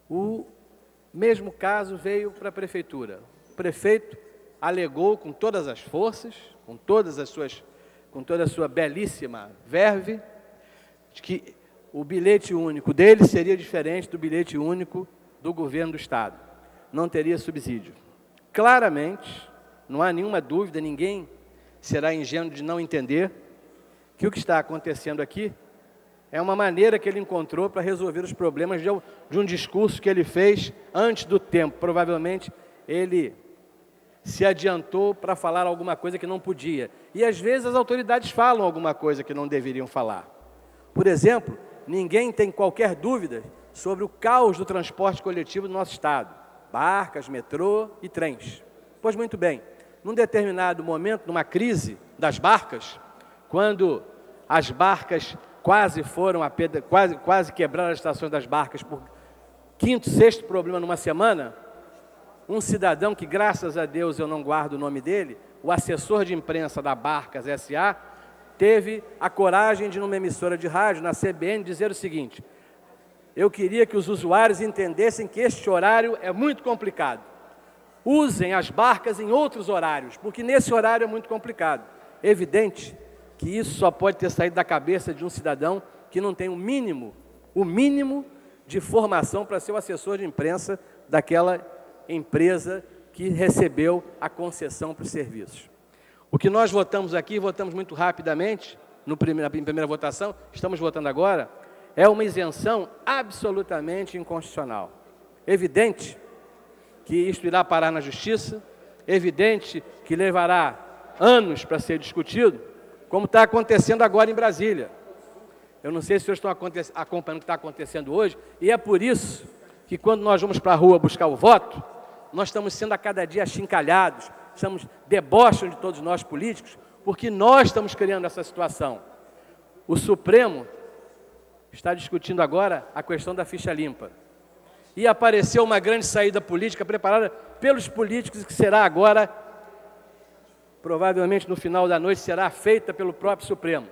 O mesmo caso veio para a prefeitura. O prefeito alegou com todas as forças, com toda a sua belíssima verve, de que o bilhete único dele seria diferente do bilhete único do governo do Estado. Não teria subsídio. Claramente, não há nenhuma dúvida, ninguém será ingênuo de não entender que o que está acontecendo aqui é uma maneira que ele encontrou para resolver os problemas de um discurso que ele fez antes do tempo. Provavelmente, ele se adiantou para falar alguma coisa que não podia. E, às vezes, as autoridades falam alguma coisa que não deveriam falar. Por exemplo, ninguém tem qualquer dúvida sobre o caos do transporte coletivo do nosso Estado. Barcas, metrô e trens. Pois muito bem, num determinado momento, numa crise das barcas, quando as barcas quase quebraram as estações das barcas por quinto, sexto problema numa semana, um cidadão que, graças a Deus, eu não guardo o nome dele, o assessor de imprensa da Barcas S.A., teve a coragem de, numa emissora de rádio, na CBN, dizer o seguinte: eu queria que os usuários entendessem que este horário é muito complicado. Usem as barcas em outros horários, porque nesse horário é muito complicado. Evidente que isso só pode ter saído da cabeça de um cidadão que não tem o mínimo de formação para ser o assessor de imprensa daquela empresa que recebeu a concessão para os serviços. O que nós votamos aqui, votamos muito rapidamente, na primeira votação, estamos votando agora, é uma isenção absolutamente inconstitucional. Evidente que isto irá parar na Justiça, evidente que levará anos para ser discutido, como está acontecendo agora em Brasília. Eu não sei se vocês estão acompanhando o que está acontecendo hoje, e é por isso que quando nós vamos para a rua buscar o voto, nós estamos sendo a cada dia achincalhados, estamos debocham de todos nós políticos, porque nós estamos criando essa situação. O Supremo está discutindo agora a questão da ficha limpa. E apareceu uma grande saída política preparada pelos políticos, que será agora, provavelmente no final da noite, será feita pelo próprio Supremo.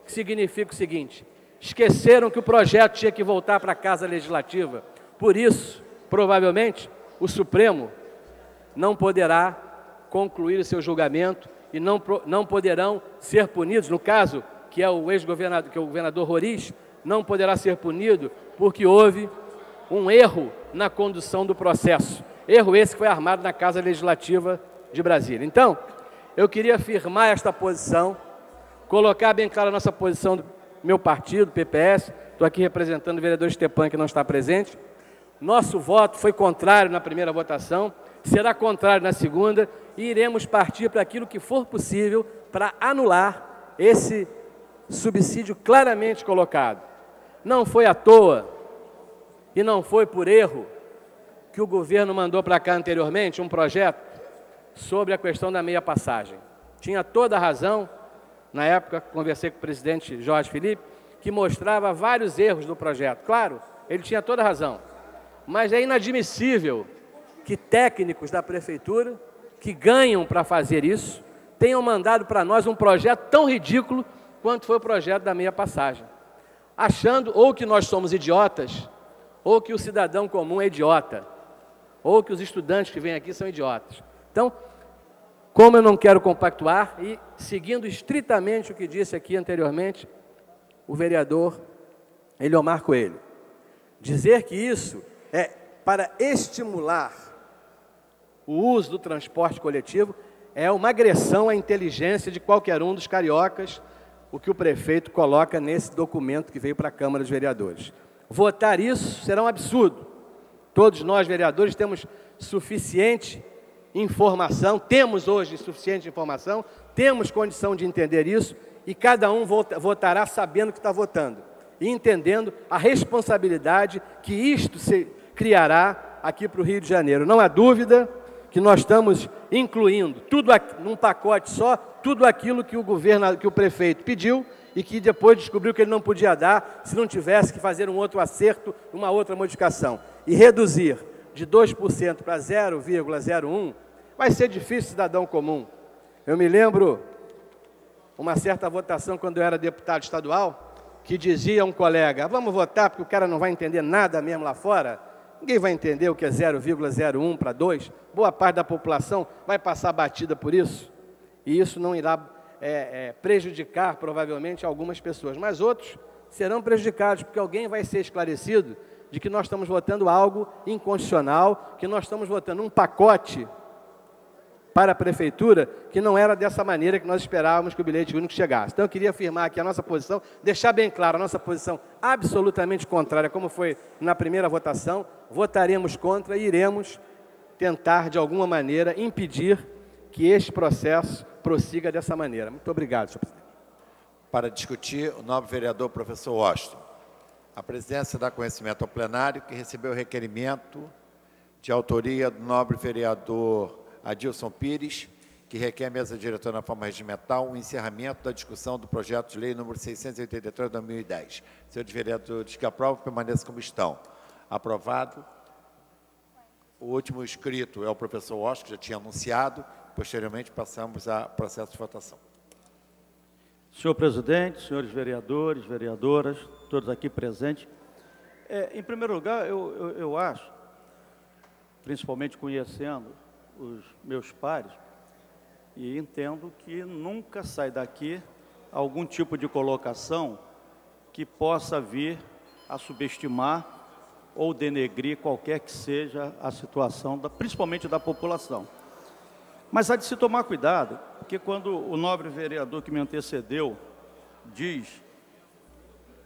Que significa o seguinte: esqueceram que o projeto tinha que voltar para a Casa Legislativa. Por isso, provavelmente, o Supremo não poderá concluir o seu julgamento e não poderão ser punidos, no caso, que é o ex-governador, que é o governador Roriz, não poderá ser punido porque houve um erro na condução do processo. Erro esse que foi armado na Casa Legislativa de Brasília. Então, eu queria afirmar esta posição, colocar bem clara a nossa posição do meu partido, PPS, estou aqui representando o vereador Stepan, que não está presente. Nosso voto foi contrário na primeira votação, será contrário na segunda, e iremos partir para aquilo que for possível para anular esse subsídio claramente colocado. Não foi à toa e não foi por erro que o governo mandou para cá anteriormente um projeto sobre a questão da meia passagem. Tinha toda a razão, na época conversei com o presidente Jorge Felipe, que mostrava vários erros do projeto. Claro, ele tinha toda a razão, mas é inadmissível que técnicos da prefeitura, que ganham para fazer isso, tenham mandado para nós um projeto tão ridículo quanto foi o projeto da meia passagem, achando ou que nós somos idiotas, ou que o cidadão comum é idiota, ou que os estudantes que vêm aqui são idiotas. Então, como eu não quero compactuar, e seguindo estritamente o que disse aqui anteriormente o vereador Eliomar Coelho, dizer que isso é para estimular o uso do transporte coletivo é uma agressão à inteligência de qualquer um dos cariocas, o que o prefeito coloca nesse documento que veio para a Câmara dos Vereadores. Votar isso será um absurdo. Todos nós, vereadores, temos suficiente informação, temos hoje suficiente informação, temos condição de entender isso, e cada um votará sabendo que está votando, e entendendo a responsabilidade que isto se criará aqui para o Rio de Janeiro. Não há dúvida que nós estamos incluindo tudo num pacote só, tudo aquilo que o prefeito pediu e que depois descobriu que ele não podia dar se não tivesse que fazer um outro acerto, uma outra modificação. E reduzir de 2% para 0,01 vai ser difícil, cidadão comum. Eu me lembro uma certa votação quando eu era deputado estadual, que dizia um colega: vamos votar porque o cara não vai entender nada mesmo lá fora. Ninguém vai entender o que é 0,01 para 2. Boa parte da população vai passar batida por isso. E isso não irá prejudicar, provavelmente, algumas pessoas. Mas outros serão prejudicados, porque alguém vai ser esclarecido de que nós estamos votando algo inconstitucional, que nós estamos votando um pacote para a Prefeitura que não era dessa maneira que nós esperávamos que o bilhete único chegasse. Então, eu queria afirmar aqui a nossa posição, deixar bem claro a nossa posição absolutamente contrária, como foi na primeira votação. Votaremos contra e iremos tentar, de alguma maneira, impedir que este processo prossiga dessa maneira. Muito obrigado, senhor presidente. Para discutir, o nobre vereador professor Washington. A presidência dá conhecimento ao plenário que recebeu o requerimento de autoria do nobre vereador Adilson Pires, que requer à mesa diretora na forma regimental o encerramento da discussão do projeto de lei número 683 de 2010. Senhores vereadores que aprovam, permaneçam como estão. Aprovado. O último inscrito é o professor Washington, que já tinha anunciado. Posteriormente, passamos ao processo de votação. Senhor presidente, senhores vereadores, vereadoras, todos aqui presentes. Em primeiro lugar, eu acho, principalmente conhecendo os meus pares, e entendo que nunca sai daqui algum tipo de colocação que possa vir a subestimar ou denegrir qualquer que seja a situação, principalmente da população. Mas há de se tomar cuidado, porque quando o nobre vereador que me antecedeu diz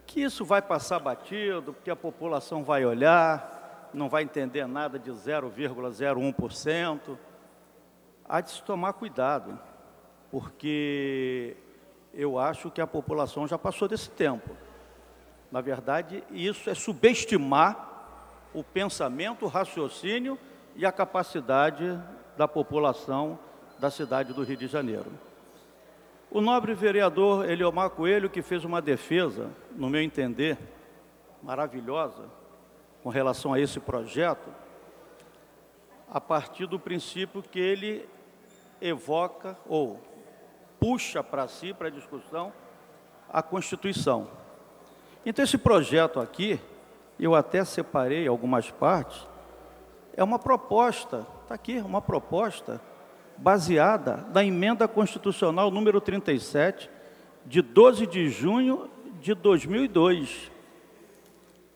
que isso vai passar batido, porque a população vai olhar, não vai entender nada de 0,01%, há de se tomar cuidado, porque eu acho que a população já passou desse tempo. Na verdade, isso é subestimar o pensamento, o raciocínio e a capacidade da população da cidade do Rio de Janeiro. O nobre vereador Eliomar Coelho, que fez uma defesa, no meu entender, maravilhosa, com relação a esse projeto, a partir do princípio que ele evoca ou puxa para si, para a discussão, a Constituição. Então, esse projeto aqui, eu até separei algumas partes, é uma proposta, está aqui, uma proposta baseada na emenda constitucional número 37, de 12 de junho de 2002.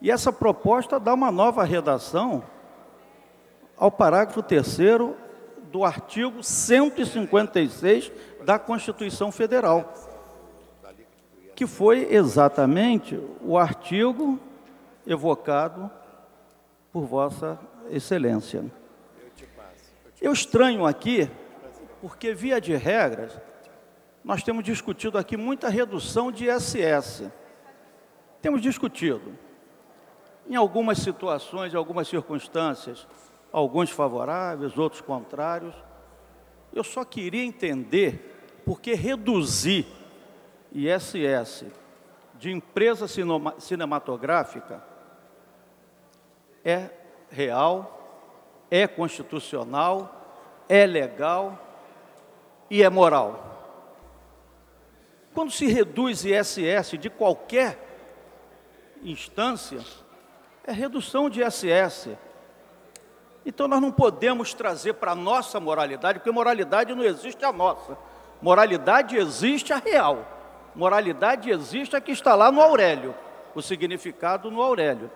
E essa proposta dá uma nova redação ao parágrafo 3º do artigo 156 da Constituição Federal, que foi exatamente o artigo evocado por Vossa Excelência. Eu estranho aqui, porque, via de regras, nós temos discutido aqui muita redução de ISS. Temos discutido. Em algumas situações, em algumas circunstâncias, alguns favoráveis, outros contrários. Eu só queria entender por que reduzir ISS de empresa cinematográfica é real, é constitucional, é legal e é moral. Quando se reduz ISS de qualquer instância, é redução de ISS. Então, nós não podemos trazer para a nossa moralidade, porque moralidade não existe a nossa. Moralidade existe a real. Moralidade existe a que está lá no Aurélio, o significado no Aurélio.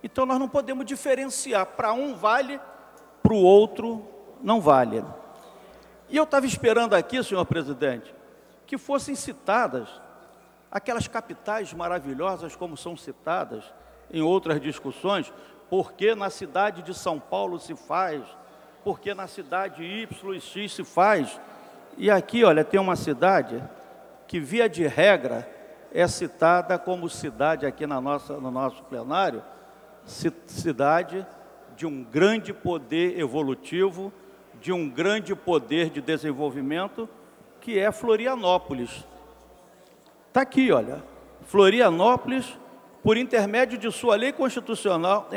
Então, nós não podemos diferenciar. Para um vale, para o outro não vale. E eu estava esperando aqui, senhor presidente, que fossem citadas aquelas capitais maravilhosas como são citadas em outras discussões, porque na cidade de São Paulo se faz, porque na cidade Y e X se faz. E aqui, olha, tem uma cidade que, via de regra, é citada como cidade aqui no nosso plenário, cidade de um grande poder evolutivo, de um grande poder de desenvolvimento, que é Florianópolis. Está aqui, olha, Florianópolis, por intermédio de sua lei constitucional,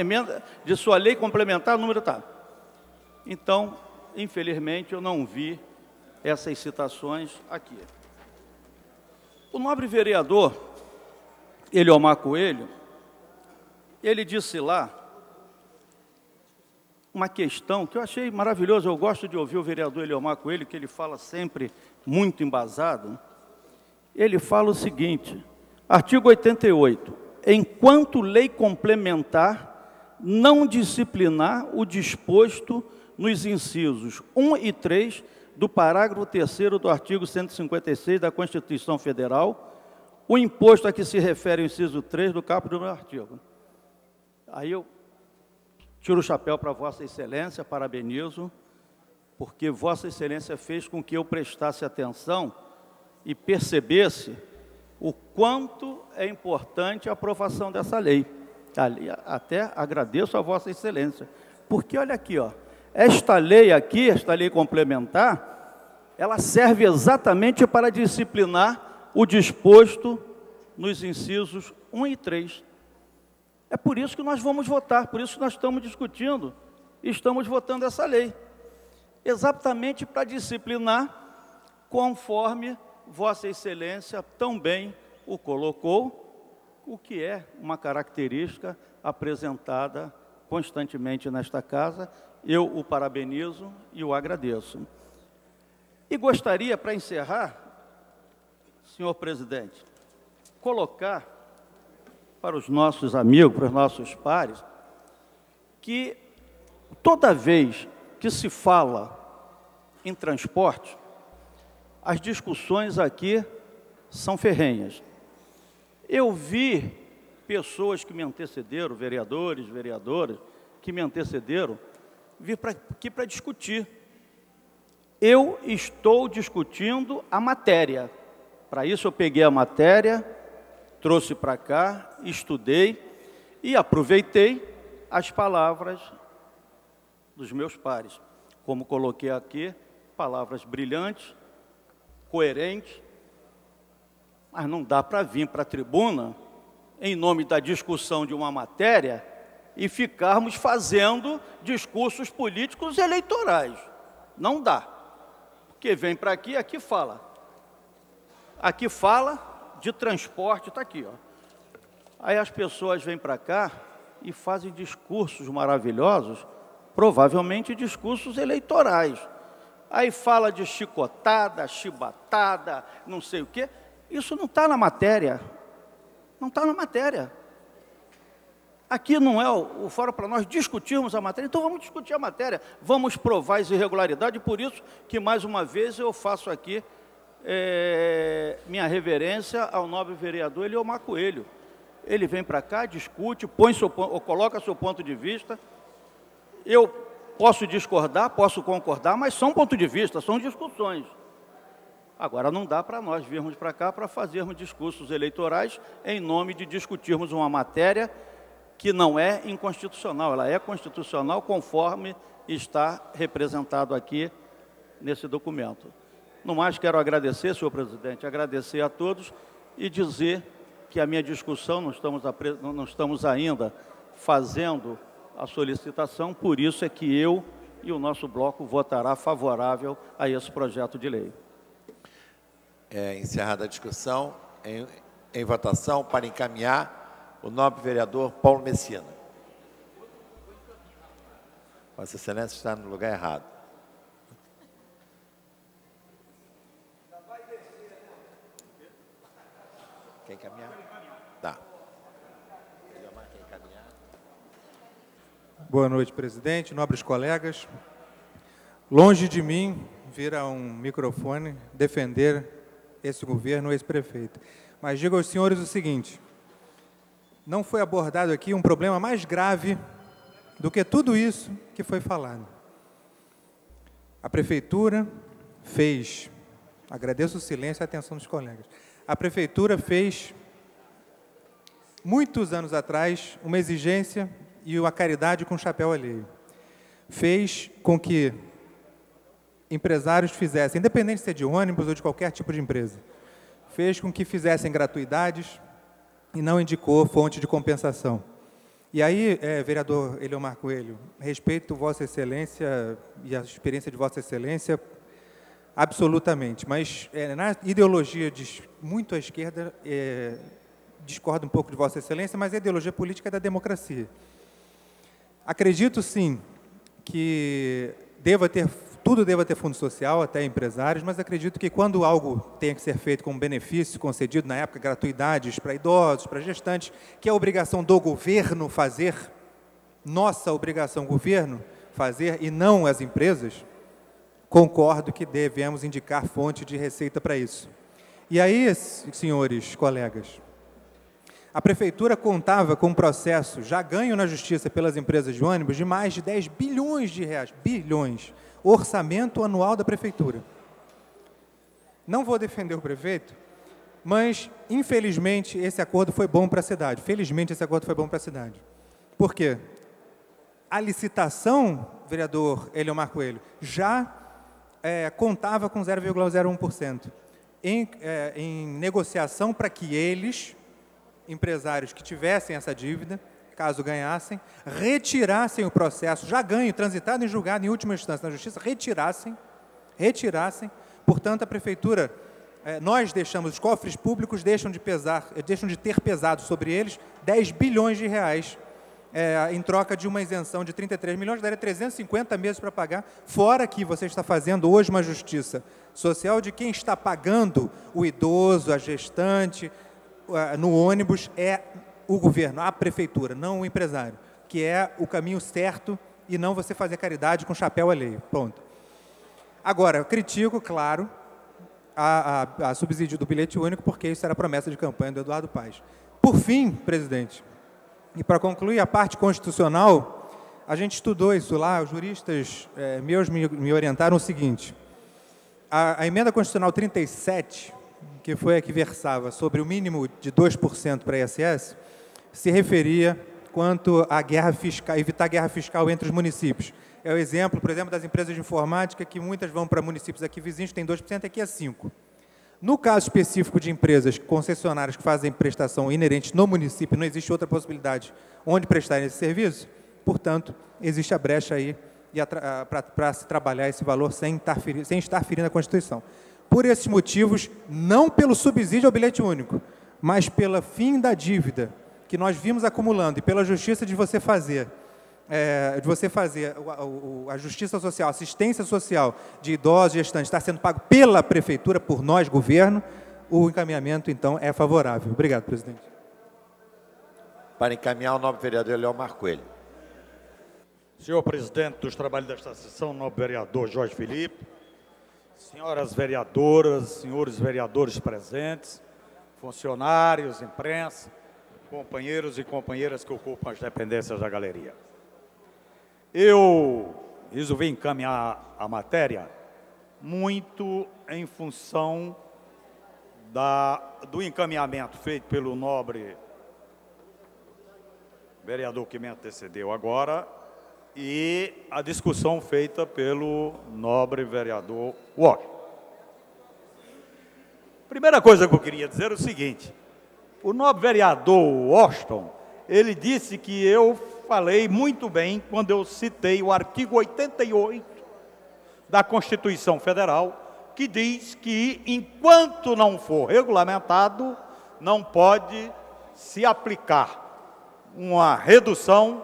de sua lei complementar, número tal. Então, infelizmente, eu não vi essas citações aqui. O nobre vereador Eliomar Coelho, ele disse lá uma questão que eu achei maravilhosa. Eu gosto de ouvir o vereador Eliomar Coelho, que ele fala sempre muito embasado. Ele fala o seguinte, artigo 88, enquanto lei complementar não disciplinar o disposto nos incisos 1 e 3 do parágrafo 3º do artigo 156 da Constituição Federal, o imposto a que se refere o inciso 3 do caput do artigo. Aí eu tiro o chapéu para Vossa Excelência, parabenizo, porque Vossa Excelência fez com que eu prestasse atenção e percebesse o quanto é importante a aprovação dessa lei. Até agradeço a Vossa Excelência, porque olha aqui, ó, esta lei aqui, esta lei complementar, ela serve exatamente para disciplinar o disposto nos incisos 1 e 3. É por isso que nós vamos votar, por isso que nós estamos discutindo e estamos votando essa lei. Exatamente para disciplinar, conforme Vossa Excelência também o colocou, o que é uma característica apresentada constantemente nesta casa. Eu o parabenizo e o agradeço. E gostaria, para encerrar, senhor presidente, colocar para os nossos amigos, para os nossos pares, que toda vez que se fala em transporte, as discussões aqui são ferrenhas. Eu vi pessoas que me antecederam, vereadores, vereadoras, que me antecederam, vir aqui para discutir. Eu estou discutindo a matéria. Para isso eu peguei a matéria, trouxe para cá, estudei e aproveitei as palavras dos meus pares. Como coloquei aqui, palavras brilhantes, coerentes, mas não dá para vir para a tribuna, em nome da discussão de uma matéria, e ficarmos fazendo discursos políticos eleitorais. Não dá. Porque vem para aqui, aqui fala. Aqui fala de transporte, está aqui, ó. Aí as pessoas vêm para cá e fazem discursos maravilhosos, provavelmente discursos eleitorais. Aí fala de chicotada, chibatada, não sei o quê. Isso não está na matéria. Não está na matéria. Aqui não é o fórum para nós discutirmos a matéria, então vamos discutir a matéria, vamos provar as irregularidades, por isso que, mais uma vez, eu faço aqui minha reverência ao nobre vereador Eliomar Coelho. Ele vem para cá, discute, coloca seu ponto de vista. Eu posso discordar, posso concordar, mas são pontos de vista, são discussões. Agora, não dá para nós virmos para cá para fazermos discursos eleitorais em nome de discutirmos uma matéria que não é inconstitucional, ela é constitucional conforme está representado aqui nesse documento. No mais, quero agradecer, senhor presidente, agradecer a todos e dizer que a minha discussão, não estamos ainda fazendo a solicitação, por isso é que eu e o nosso bloco votará favorável a esse projeto de lei. Encerrada a discussão, em votação, para encaminhar o nobre vereador Paulo Messina. Vossa Excelência está no lugar errado. Quer encaminhar? Tá. Boa noite, presidente, nobres colegas. Longe de mim vir a um microfone defender esse governo, esse prefeito. Mas digo aos senhores o seguinte: não foi abordado aqui um problema mais grave do que tudo isso que foi falado. A prefeitura fez, agradeço o silêncio e a atenção dos colegas, a prefeitura fez, muitos anos atrás, uma exigência e uma caridade com chapéu alheio. Fez com que empresários fizessem, independente de ser de ônibus ou de qualquer tipo de empresa, fez com que fizessem gratuidades e não indicou fonte de compensação. E aí, vereador Eliomar Coelho, respeito Vossa Excelência e a experiência de Vossa Excelência absolutamente, mas na ideologia de muito à esquerda, discordo um pouco de Vossa Excelência, mas a ideologia política é da democracia. Acredito, sim, que tudo deva ter fundo social, até empresários, mas acredito que quando algo tenha que ser feito com benefício concedido, na época, gratuidades para idosos, para gestantes, que é a obrigação do governo fazer, nossa obrigação, governo, fazer, e não as empresas, concordo que devemos indicar fonte de receita para isso. E aí, senhores colegas, a Prefeitura contava com um processo já ganho na Justiça pelas empresas de ônibus de mais de 10 bilhões de reais, bilhões, orçamento anual da Prefeitura. Não vou defender o prefeito, mas, infelizmente, esse acordo foi bom para a cidade. Felizmente, esse acordo foi bom para a cidade. Por quê? A licitação, vereador Eliomar Coelho, já contava com 0,01%. Em negociação para que eles, empresários que tivessem essa dívida, caso ganhassem, retirassem o processo, já ganho, transitado em julgado em última instância na Justiça, retirassem. Portanto, a Prefeitura, nós deixamos, os cofres públicos deixam de ter pesado sobre eles 10 bilhões de reais, em troca de uma isenção de 33 milhões, daria 350 meses para pagar, fora que você está fazendo hoje uma justiça social de quem está pagando o idoso, a gestante, no ônibus, é o governo, a Prefeitura, não o empresário, que é o caminho certo e não você fazer caridade com chapéu alheio. Pronto. Agora, eu critico, claro, a subsídio do bilhete único, porque isso era promessa de campanha do Eduardo Paes. Por fim, presidente, e para concluir a parte constitucional, a gente estudou isso lá, os juristas meus me orientaram o seguinte: a emenda constitucional 37, que foi a que versava sobre o mínimo de 2% para a ISS, se referia quanto à guerra fiscal, evitar guerra fiscal entre os municípios. É o exemplo, por exemplo, das empresas de informática, que muitas vão para municípios aqui vizinhos, tem 2%, aqui é 5%. No caso específico de empresas concessionárias que fazem prestação inerente no município, não existe outra possibilidade onde prestarem esse serviço, portanto, existe a brecha aí para se trabalhar esse valor sem estar ferindo a Constituição. Por esses motivos, não pelo subsídio ao bilhete único, mas pelo fim da dívida que nós vimos acumulando e pela justiça de você fazer, a justiça social, a assistência social de idosos, gestantes, está sendo pago pela Prefeitura, por nós, governo, o encaminhamento, então, é favorável. Obrigado, presidente. Para encaminhar, o nobre vereador Eliomar Coelho. Senhor presidente dos trabalhos desta sessão, nobre vereador Jorge Felipe, senhoras vereadoras, senhores vereadores presentes, funcionários, imprensa, companheiros e companheiras que ocupam as dependências da galeria. Eu resolvi encaminhar a matéria muito em função do encaminhamento feito pelo nobre vereador que me antecedeu agora e a discussão feita pelo nobre vereador Washington. Primeira coisa que eu queria dizer é o seguinte: o nobre vereador Washington, ele disse que eu falei muito bem quando eu citei o artigo 88 da Constituição Federal, que diz que, enquanto não for regulamentado, não pode se aplicar uma redução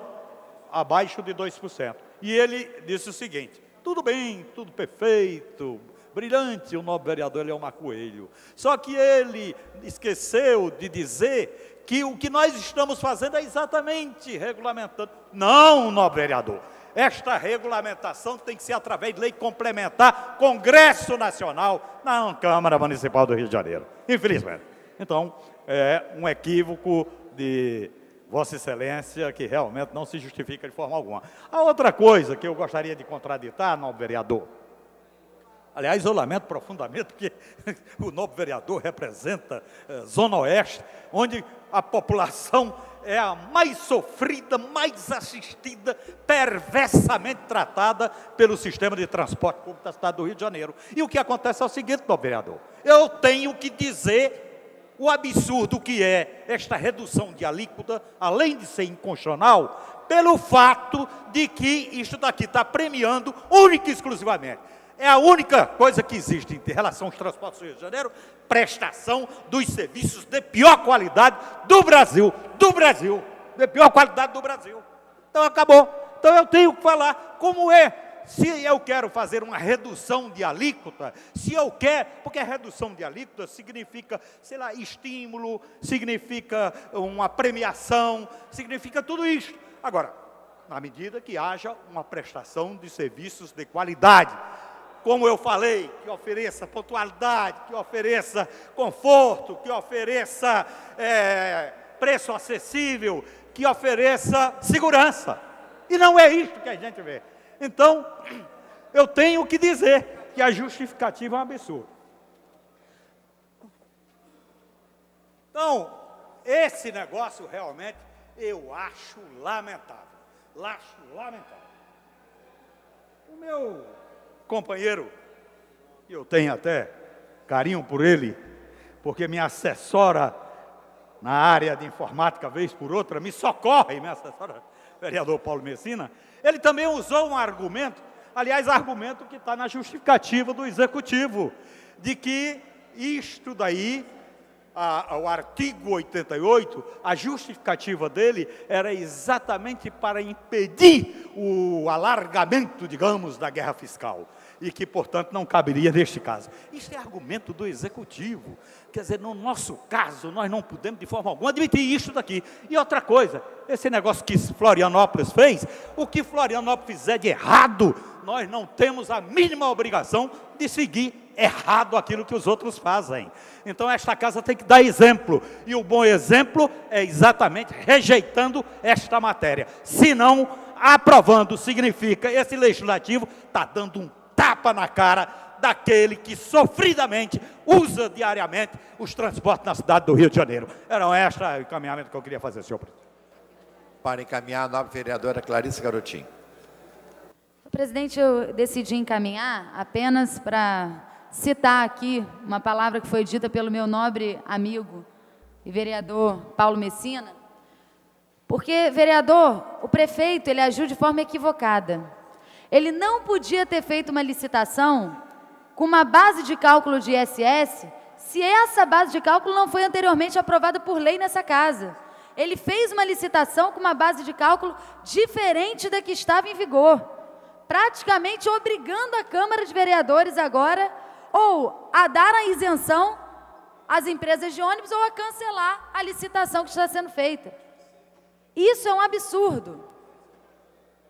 abaixo de 2%. E ele disse o seguinte: tudo bem, tudo perfeito, brilhante, o nobre vereador Eliomar Coelho. Só que ele esqueceu de dizer que o que nós estamos fazendo é exatamente regulamentando. Não, nobre vereador, esta regulamentação tem que ser através de lei complementar, Congresso Nacional, na Câmara Municipal do Rio de Janeiro, infelizmente. Então, é um equívoco de Vossa Excelência que realmente não se justifica de forma alguma. A outra coisa que eu gostaria de contraditar, nobre vereador, aliás, eu lamento profundamente, porque o nobre vereador representa Zona Oeste, onde a população é a mais sofrida, mais assistida, perversamente tratada pelo sistema de transporte público da cidade do Rio de Janeiro. E o que acontece é o seguinte, nobre vereador: eu tenho que dizer o absurdo que é esta redução de alíquota, além de ser inconstitucional, pelo fato de que isto daqui está premiando única e exclusivamente. É a única coisa que existe em relação aos transportes do Rio de Janeiro: prestação dos serviços de pior qualidade do Brasil, de pior qualidade do Brasil. Então acabou. Então eu tenho que falar como é. Se eu quero fazer uma redução de alíquota, se eu quero, porque a redução de alíquota significa, sei lá, estímulo, significa uma premiação, significa tudo isso. Agora, na medida que haja uma prestação de serviços de qualidade. Como eu falei, que ofereça pontualidade, que ofereça conforto, que ofereça preço acessível, que ofereça segurança. E não é isso que a gente vê. Então, eu tenho que dizer que a justificativa é um absurdo. Então, esse negócio realmente eu acho lamentável. Acho lamentável. O meu companheiro, eu tenho até carinho por ele, porque me assessora na área de informática, vez por outra, me socorre, me assessora, vereador Paulo Messina, ele também usou um argumento, aliás, argumento que está na justificativa do Executivo, de que isto daí, o artigo 88, a justificativa dele era exatamente para impedir o alargamento, digamos, da guerra fiscal, e que, portanto, não caberia neste caso. Isso é argumento do Executivo. Quer dizer, no nosso caso, nós não podemos, de forma alguma, admitir isso daqui. E outra coisa, esse negócio que Florianópolis fez, o que Florianópolis fizer de errado, nós não temos a mínima obrigação de seguir errado aquilo que os outros fazem. Então, esta casa tem que dar exemplo, e o bom exemplo é exatamente rejeitando esta matéria. Se não, aprovando significa, esse legislativo está dando um tapa na cara daquele que sofridamente usa diariamente os transportes na cidade do Rio de Janeiro. Era este o encaminhamento que eu queria fazer, senhor presidente. Para encaminhar, a nova vereadora Clarice Garotinho. Presidente, eu decidi encaminhar apenas para citar aqui uma palavra que foi dita pelo meu nobre amigo e vereador Paulo Messina, porque, vereador, o prefeito, ele agiu de forma equivocada. Ele não podia ter feito uma licitação com uma base de cálculo de ISS, se essa base de cálculo não foi anteriormente aprovada por lei nessa casa. Ele fez uma licitação com uma base de cálculo diferente da que estava em vigor, praticamente obrigando a Câmara de Vereadores agora ou a dar a isenção às empresas de ônibus ou a cancelar a licitação que está sendo feita. Isso é um absurdo.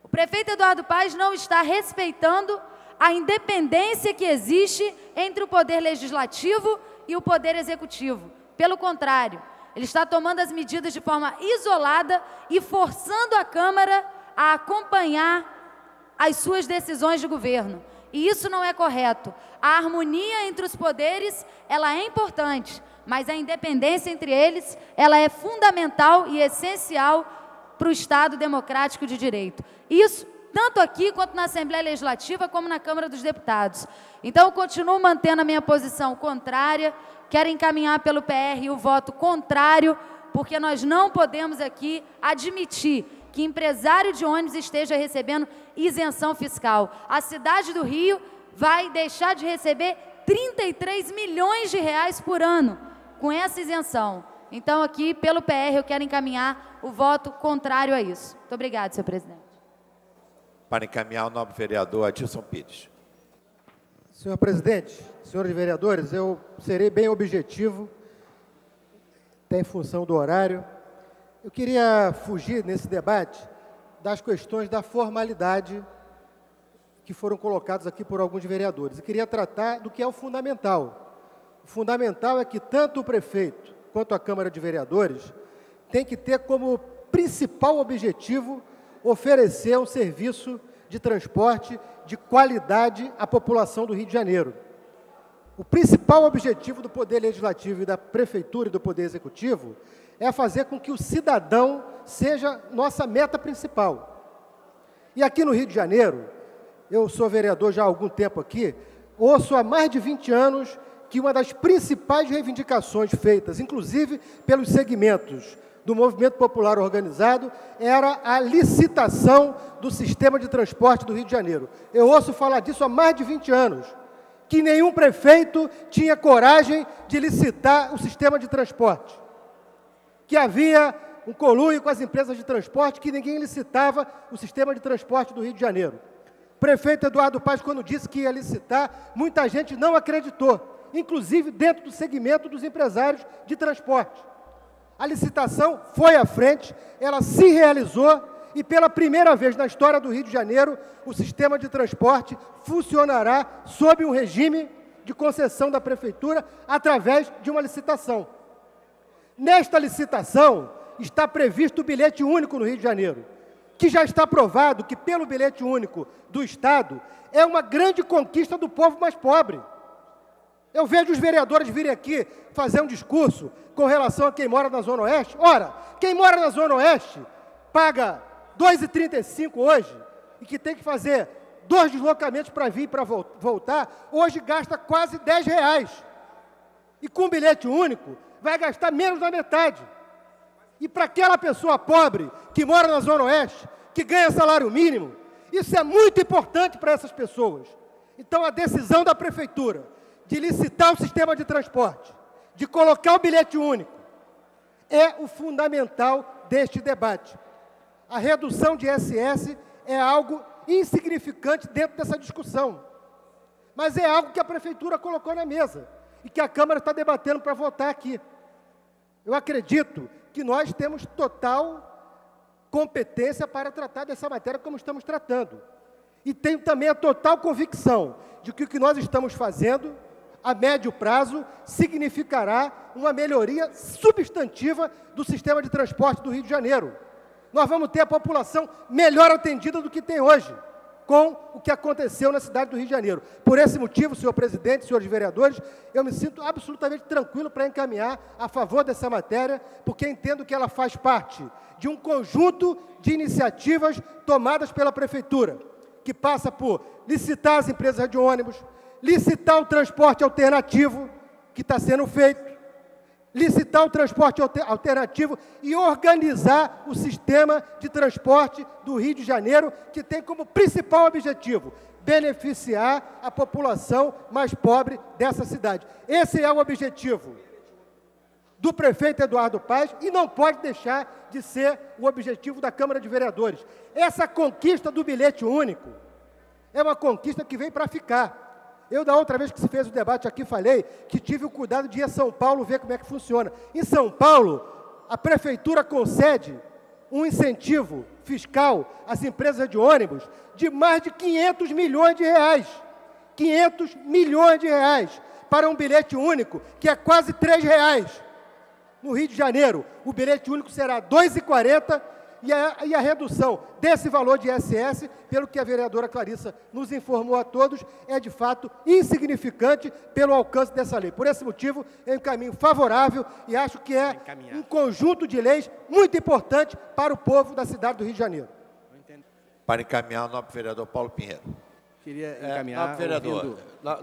O prefeito Eduardo Paes não está respeitando a independência que existe entre o poder legislativo e o poder executivo. Pelo contrário, ele está tomando as medidas de forma isolada e forçando a Câmara a acompanhar as suas decisões de governo. E isso não é correto. A harmonia entre os poderes, ela é importante, mas a independência entre eles, ela é fundamental e essencial para o Estado democrático de direito. Isso tanto aqui quanto na Assembleia Legislativa, como na Câmara dos Deputados. Então, eu continuo mantendo a minha posição contrária, quero encaminhar pelo PR o voto contrário, porque nós não podemos aqui admitir que empresário de ônibus esteja recebendo isenção fiscal. A cidade do Rio vai deixar de receber 33 milhões de reais por ano com essa isenção. Então, aqui, pelo PR, eu quero encaminhar o voto contrário a isso. Muito obrigada, senhor presidente. Para encaminhar, o nobre vereador Adilson Pires. Senhor presidente, senhores vereadores, eu serei bem objetivo, até em função do horário. Eu queria fugir nesse debate das questões da formalidade que foram colocadas aqui por alguns vereadores. Eu queria tratar do que é o fundamental. O fundamental é que tanto o prefeito quanto a Câmara de Vereadores tem que ter como principal objetivo oferecer um serviço de transporte de qualidade à população do Rio de Janeiro. O principal objetivo do Poder Legislativo e da Prefeitura e do Poder Executivo é fazer com que o cidadão seja nossa meta principal. E aqui no Rio de Janeiro, eu sou vereador já há algum tempo aqui, ouço há mais de 20 anos que uma das principais reivindicações feitas, inclusive pelos segmentos do movimento popular organizado, era a licitação do sistema de transporte do Rio de Janeiro. Eu ouço falar disso há mais de 20 anos, que nenhum prefeito tinha coragem de licitar o sistema de transporte, que havia um conluio com as empresas de transporte, que ninguém licitava o sistema de transporte do Rio de Janeiro. O prefeito Eduardo Paes, quando disse que ia licitar, muita gente não acreditou, inclusive dentro do segmento dos empresários de transporte. A licitação foi à frente, ela se realizou e pela primeira vez na história do Rio de Janeiro, o sistema de transporte funcionará sob um regime de concessão da Prefeitura através de uma licitação. Nesta licitação está previsto o bilhete único no Rio de Janeiro, que já está provado que, pelo bilhete único do Estado, é uma grande conquista do povo mais pobre. Eu vejo os vereadores virem aqui fazer um discurso com relação a quem mora na Zona Oeste. Ora, quem mora na Zona Oeste paga R$ 2,35 hoje e que tem que fazer 2 deslocamentos para vir e para voltar, hoje gasta quase R$ 10. E com bilhete único, vai gastar menos da metade. E para aquela pessoa pobre que mora na Zona Oeste, que ganha salário mínimo, isso é muito importante para essas pessoas. Então, a decisão da Prefeitura de licitar o sistema de transporte, de colocar o bilhete único, é o fundamental deste debate. A redução de ISS é algo insignificante dentro dessa discussão, mas é algo que a Prefeitura colocou na mesa e que a Câmara está debatendo para votar aqui. Eu acredito que nós temos total competência para tratar dessa matéria como estamos tratando. E tenho também a total convicção de que o que nós estamos fazendo, a médio prazo, significará uma melhoria substantiva do sistema de transporte do Rio de Janeiro. Nós vamos ter a população melhor atendida do que tem hoje, com o que aconteceu na cidade do Rio de Janeiro. Por esse motivo, senhor presidente, senhores vereadores, eu me sinto absolutamente tranquilo para encaminhar a favor dessa matéria, porque entendo que ela faz parte de um conjunto de iniciativas tomadas pela Prefeitura, que passa por licitar as empresas de ônibus, licitar o transporte alternativo, que está sendo feito, licitar o transporte alternativo e organizar o sistema de transporte do Rio de Janeiro, que tem como principal objetivo beneficiar a população mais pobre dessa cidade. Esse é o objetivo do prefeito Eduardo Paes e não pode deixar de ser o objetivo da Câmara de Vereadores. Essa conquista do bilhete único é uma conquista que vem para ficar. Eu, da outra vez que se fez o debate aqui, falei que tive o cuidado de ir a São Paulo ver como é que funciona. Em São Paulo, a Prefeitura concede um incentivo fiscal às empresas de ônibus de mais de 500 milhões de reais. 500 milhões de reais para um bilhete único, que é quase R$ 3. No Rio de Janeiro, o bilhete único será R$ 2,40 e a redução desse valor de ISS, pelo que a vereadora Clarissa nos informou a todos, é de fato insignificante pelo alcance dessa lei. Por esse motivo, eu encaminho favorável e acho que é um conjunto de leis muito importante para o povo da cidade do Rio de Janeiro. Para encaminhar o nobre vereador Paulo Pinheiro. Queria encaminhar...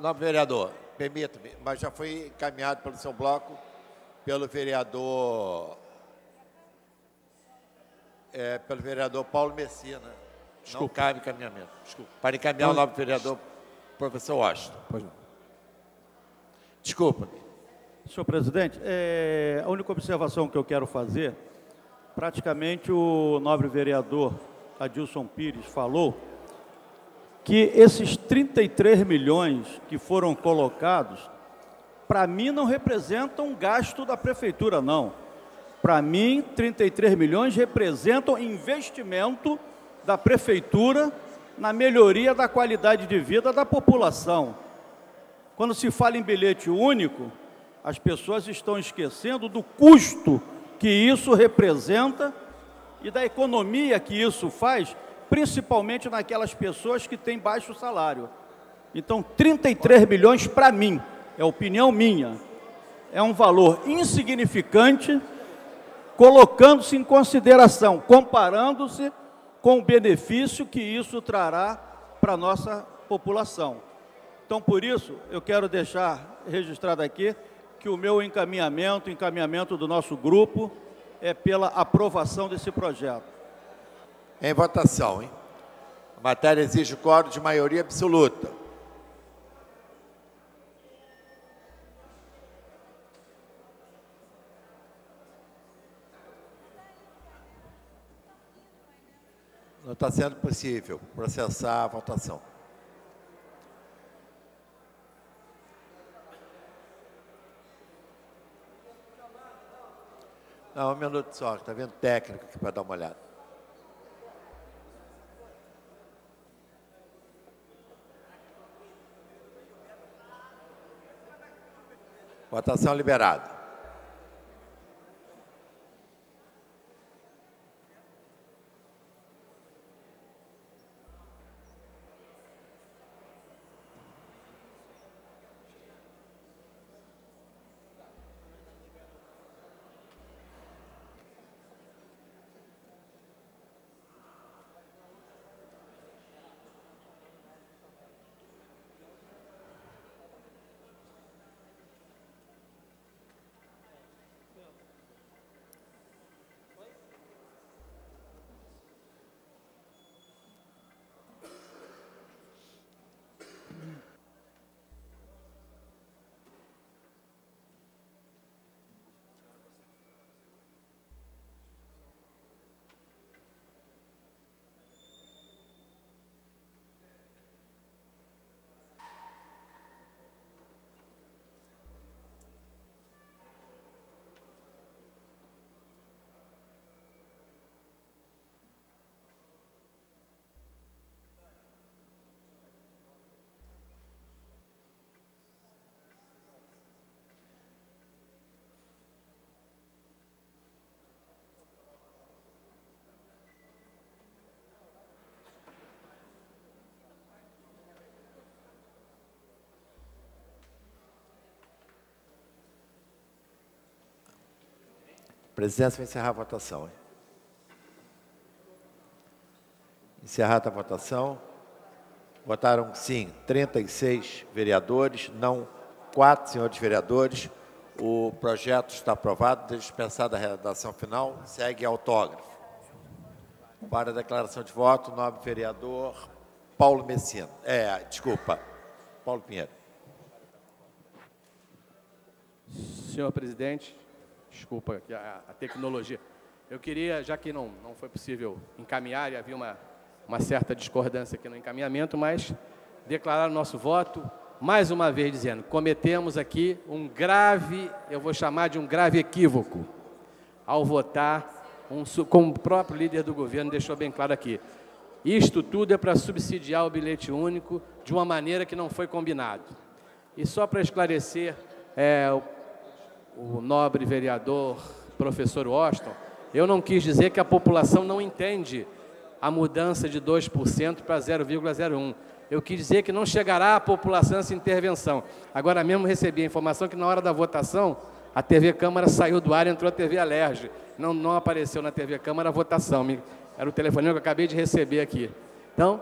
Nobre vereador, permita-me, mas já foi encaminhado pelo seu bloco, pelo vereador Paulo Messina. Desculpa. Não cabe encaminhamento. Desculpa. Para encaminhar o nobre vereador professor Washington. Pois não. Desculpa. Senhor presidente, a única observação que eu quero fazer, praticamente o nobre vereador Adilson Pires falou que esses 33 milhões que foram colocados, para mim não representam um gasto da prefeitura, não. Para mim, 33 milhões representam investimento da prefeitura na melhoria da qualidade de vida da população. Quando se fala em bilhete único, as pessoas estão esquecendo do custo que isso representa e da economia que isso faz, principalmente naquelas pessoas que têm baixo salário. Então, 33 milhões, para mim, é opinião minha, é um valor insignificante, colocando-se em consideração, comparando-se com o benefício que isso trará para a nossa população. Então, por isso, eu quero deixar registrado aqui que o meu encaminhamento, o encaminhamento do nosso grupo, é pela aprovação desse projeto. Em votação, hein? A matéria exige quórum de maioria absoluta. Não está sendo possível processar a votação. Não, um minuto só, está vendo técnico aqui para dar uma olhada. Votação liberada. A presidência vai encerrar a votação. Encerrada a votação. Votaram sim 36 vereadores, não 4 senhores vereadores. O projeto está aprovado, dispensada a redação final, segue autógrafo. Para a declaração de voto, o nobre vereador Paulo Messina. Paulo Pinheiro. Senhor presidente, desculpa a tecnologia. Eu queria, já que não foi possível encaminhar e havia uma certa discordância aqui no encaminhamento, mas declarar o nosso voto, mais uma vez dizendo, cometemos aqui um grave, eu vou chamar de um grave equívoco, ao votar, como o próprio líder do governo deixou bem claro aqui. Isto tudo é para subsidiar o bilhete único de uma maneira que não foi combinado. E só para esclarecer, o nobre vereador, professor Washington, eu não quis dizer que a população não entende a mudança de 2% para 0,01%. Eu quis dizer que não chegará à população essa intervenção. Agora mesmo recebi a informação que na hora da votação, a TV Câmara saiu do ar e entrou a TV Alerj. Não apareceu na TV Câmara a votação. Era o telefonema que eu acabei de receber aqui. Então,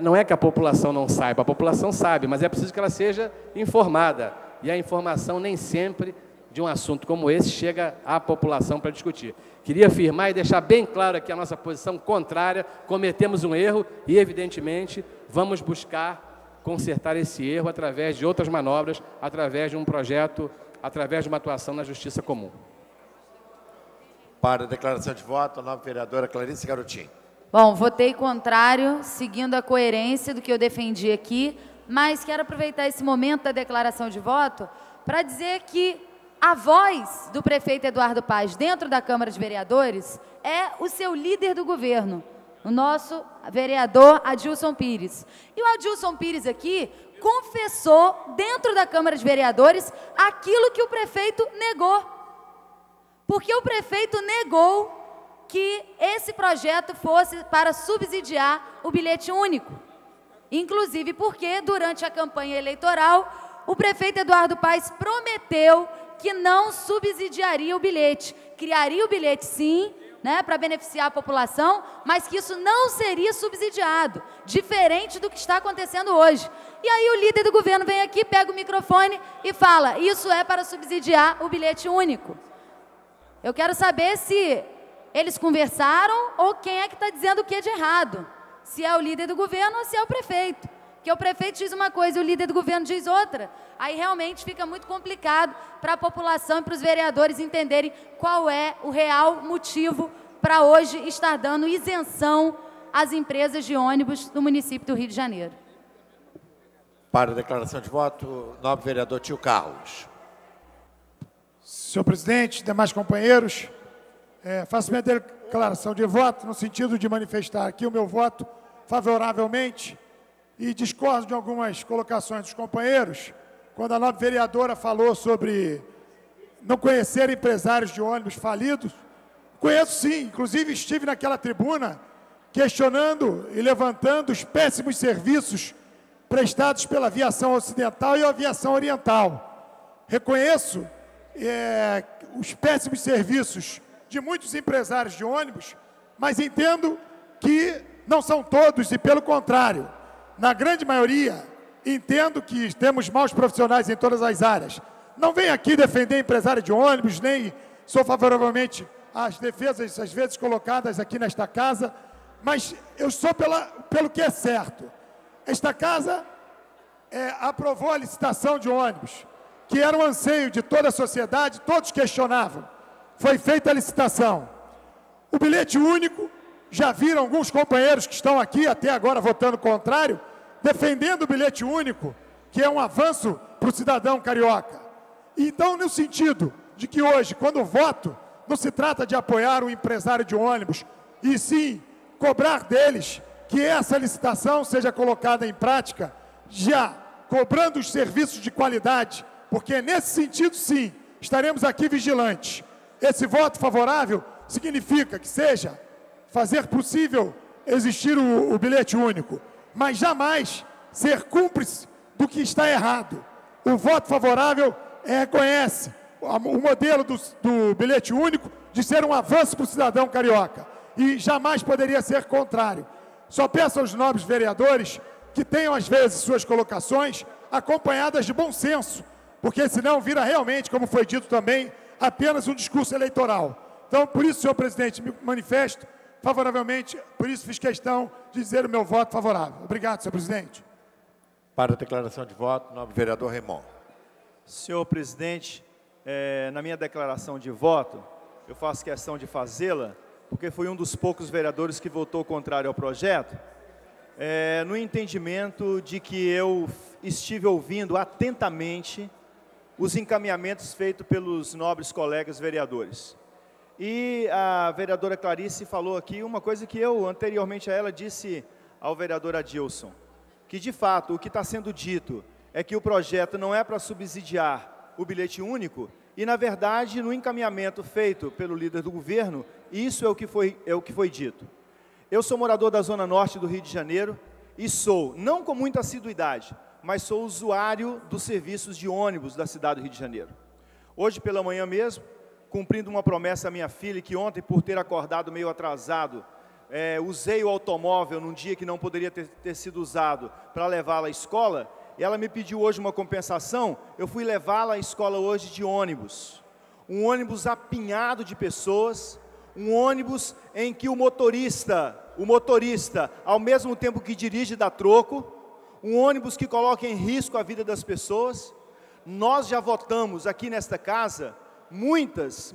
não é que a população não saiba, a população sabe, mas é preciso que ela seja informada. E a informação nem sempre de um assunto como esse chega à população para discutir. Queria afirmar e deixar bem claro aqui a nossa posição contrária, cometemos um erro e, evidentemente, vamos buscar consertar esse erro através de outras manobras, através de um projeto, através de uma atuação na Justiça Comum. Para a declaração de voto, a nova vereadora Clarice Garotinho. Bom, votei contrário, seguindo a coerência do que eu defendi aqui, mas quero aproveitar esse momento da declaração de voto para dizer que a voz do prefeito Eduardo Paes dentro da Câmara de Vereadores é o seu líder do governo, o nosso vereador Adilson Pires. E o Adilson Pires aqui confessou dentro da Câmara de Vereadores aquilo que o prefeito negou. Porque o prefeito negou que esse projeto fosse para subsidiar o bilhete único. Inclusive porque, durante a campanha eleitoral, o prefeito Eduardo Paes prometeu que não subsidiaria o bilhete. Criaria o bilhete, sim, né, para beneficiar a população, mas que isso não seria subsidiado, diferente do que está acontecendo hoje. E aí o líder do governo vem aqui, pega o microfone e fala, isso é para subsidiar o bilhete único. Eu quero saber se eles conversaram ou quem é que está dizendo o que de errado. Se é o líder do governo ou se é o prefeito. Porque o prefeito diz uma coisa e o líder do governo diz outra. Aí realmente fica muito complicado para a população e para os vereadores entenderem qual é o real motivo para hoje estar dando isenção às empresas de ônibus do município do Rio de Janeiro. Para a declaração de voto, o nobre vereador Tio Carlos. Senhor presidente, demais companheiros, faço minha declaração de voto no sentido de manifestar aqui o meu voto favoravelmente e discordo de algumas colocações dos companheiros, quando a nobre vereadora falou sobre não conhecer empresários de ônibus falidos. Conheço sim, inclusive estive naquela tribuna questionando e levantando os péssimos serviços prestados pela aviação ocidental e a aviação oriental. Reconheço os péssimos serviços de muitos empresários de ônibus, mas entendo que não são todos e, pelo contrário, na grande maioria, entendo que temos maus profissionais em todas as áreas. Não venho aqui defender empresário de ônibus, nem sou favoravelmente às defesas, às vezes, colocadas aqui nesta casa, mas eu sou pelo que é certo. Esta casa aprovou a licitação de ônibus, que era um anseio de toda a sociedade, todos questionavam. Foi feita a licitação. O bilhete único, já viram alguns companheiros que estão aqui até agora votando contrário, defendendo o bilhete único, que é um avanço para o cidadão carioca. Então, no sentido de que hoje, quando voto, não se trata de apoiar o empresário de ônibus, e sim cobrar deles que essa licitação seja colocada em prática, já cobrando os serviços de qualidade, porque nesse sentido, sim, estaremos aqui vigilantes. Esse voto favorável significa que seja fazer possível existir o bilhete único, mas jamais ser cúmplice do que está errado. O voto favorável reconhece o modelo do bilhete único de ser um avanço para o cidadão carioca e jamais poderia ser contrário. Só peço aos nobres vereadores que tenham, às vezes, suas colocações acompanhadas de bom senso, porque senão vira realmente, como foi dito também, apenas um discurso eleitoral. Então, por isso, senhor presidente, me manifesto favoravelmente, por isso fiz questão de dizer o meu voto favorável. Obrigado, senhor presidente. Para a declaração de voto, nobre vereador Raimon. Senhor presidente, na minha declaração de voto, eu faço questão de fazê-la, porque fui um dos poucos vereadores que votou contrário ao projeto, no entendimento de que eu estive ouvindo atentamente os encaminhamentos feitos pelos nobres colegas vereadores. E a vereadora Clarice falou aqui uma coisa que eu, anteriormente a ela, disse ao vereador Adilson, que, de fato, o que está sendo dito é que o projeto não é para subsidiar o bilhete único, e, na verdade, no encaminhamento feito pelo líder do governo, isso é o que foi dito. Eu sou morador da Zona Norte do Rio de Janeiro e sou, não com muita assiduidade, mas sou usuário dos serviços de ônibus da cidade do Rio de Janeiro. Hoje, pela manhã mesmo, cumprindo uma promessa à minha filha, que ontem, por ter acordado meio atrasado, usei o automóvel num dia que não poderia ter sido usado para levá-la à escola, e ela me pediu hoje uma compensação, eu fui levá-la à escola hoje de ônibus. Um ônibus apinhado de pessoas, um ônibus em que o motorista, ao mesmo tempo que dirige, dá troco, um ônibus que coloca em risco a vida das pessoas. Nós já votamos aqui nesta casa muitas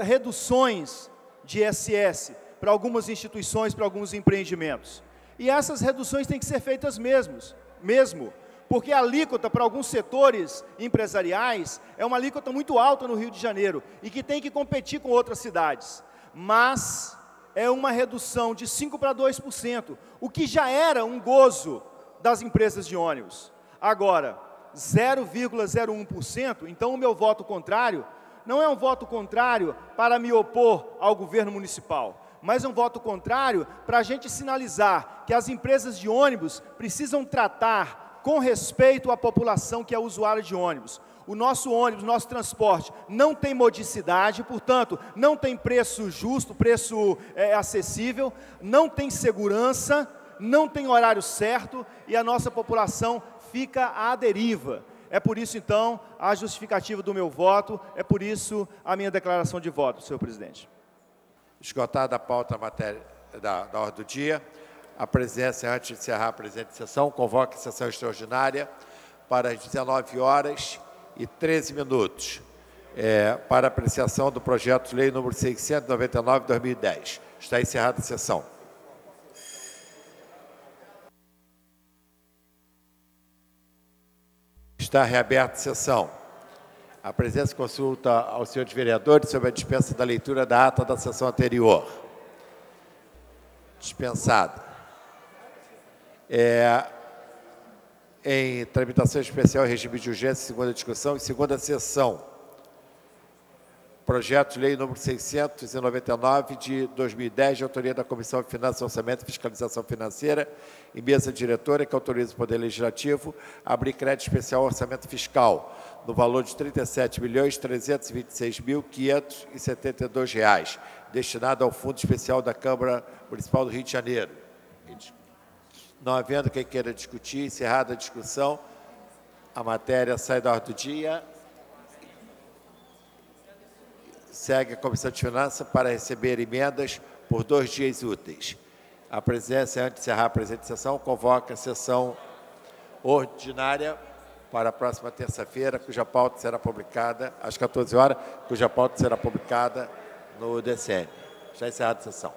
reduções de ISS para algumas instituições, para alguns empreendimentos. E essas reduções têm que ser feitas mesmo, porque a alíquota para alguns setores empresariais é uma alíquota muito alta no Rio de Janeiro e que tem que competir com outras cidades. Mas é uma redução de 5% para 2%, o que já era um gozo das empresas de ônibus. Agora, 0,01%, então o meu voto contrário não é um voto contrário para me opor ao governo municipal, mas é um voto contrário para a gente sinalizar que as empresas de ônibus precisam tratar com respeito à população que é usuária de ônibus. O nosso ônibus, nosso transporte não tem modicidade, portanto, não tem preço justo, preço acessível, não tem segurança, não tem horário certo e a nossa população fica à deriva. É por isso, então, a justificativa do meu voto, é por isso a minha declaração de voto, senhor presidente. Esgotada a pauta da ordem do dia, a presidência, antes de encerrar a presente sessão, convoca a sessão extraordinária para as 19h13, para apreciação do projeto de lei número 699/2010. Está encerrada a sessão. Está reaberta a sessão. A presidência consulta aos senhores vereadores sobre a dispensa da leitura da ata da sessão anterior. Dispensada. em tramitação especial em regime de urgência, segunda discussão e segunda sessão. Projeto de lei número 699 de 2010, de autoria da Comissão de Finanças, Orçamento e Fiscalização Financeira e mesa diretora, que autoriza o Poder Legislativo a abrir crédito especial ao orçamento fiscal, no valor de R$ 37.326.572, destinado ao Fundo Especial da Câmara Municipal do Rio de Janeiro. Não havendo quem queira discutir, encerrada a discussão, a matéria sai da ordem do dia. Segue a Comissão de Finanças para receber emendas por 2 dias úteis. A presidência, antes de encerrar a presente sessão, convoca a sessão ordinária para a próxima terça-feira, cuja pauta será publicada às 14 horas, cuja pauta será publicada no DCM. Já encerrada a sessão.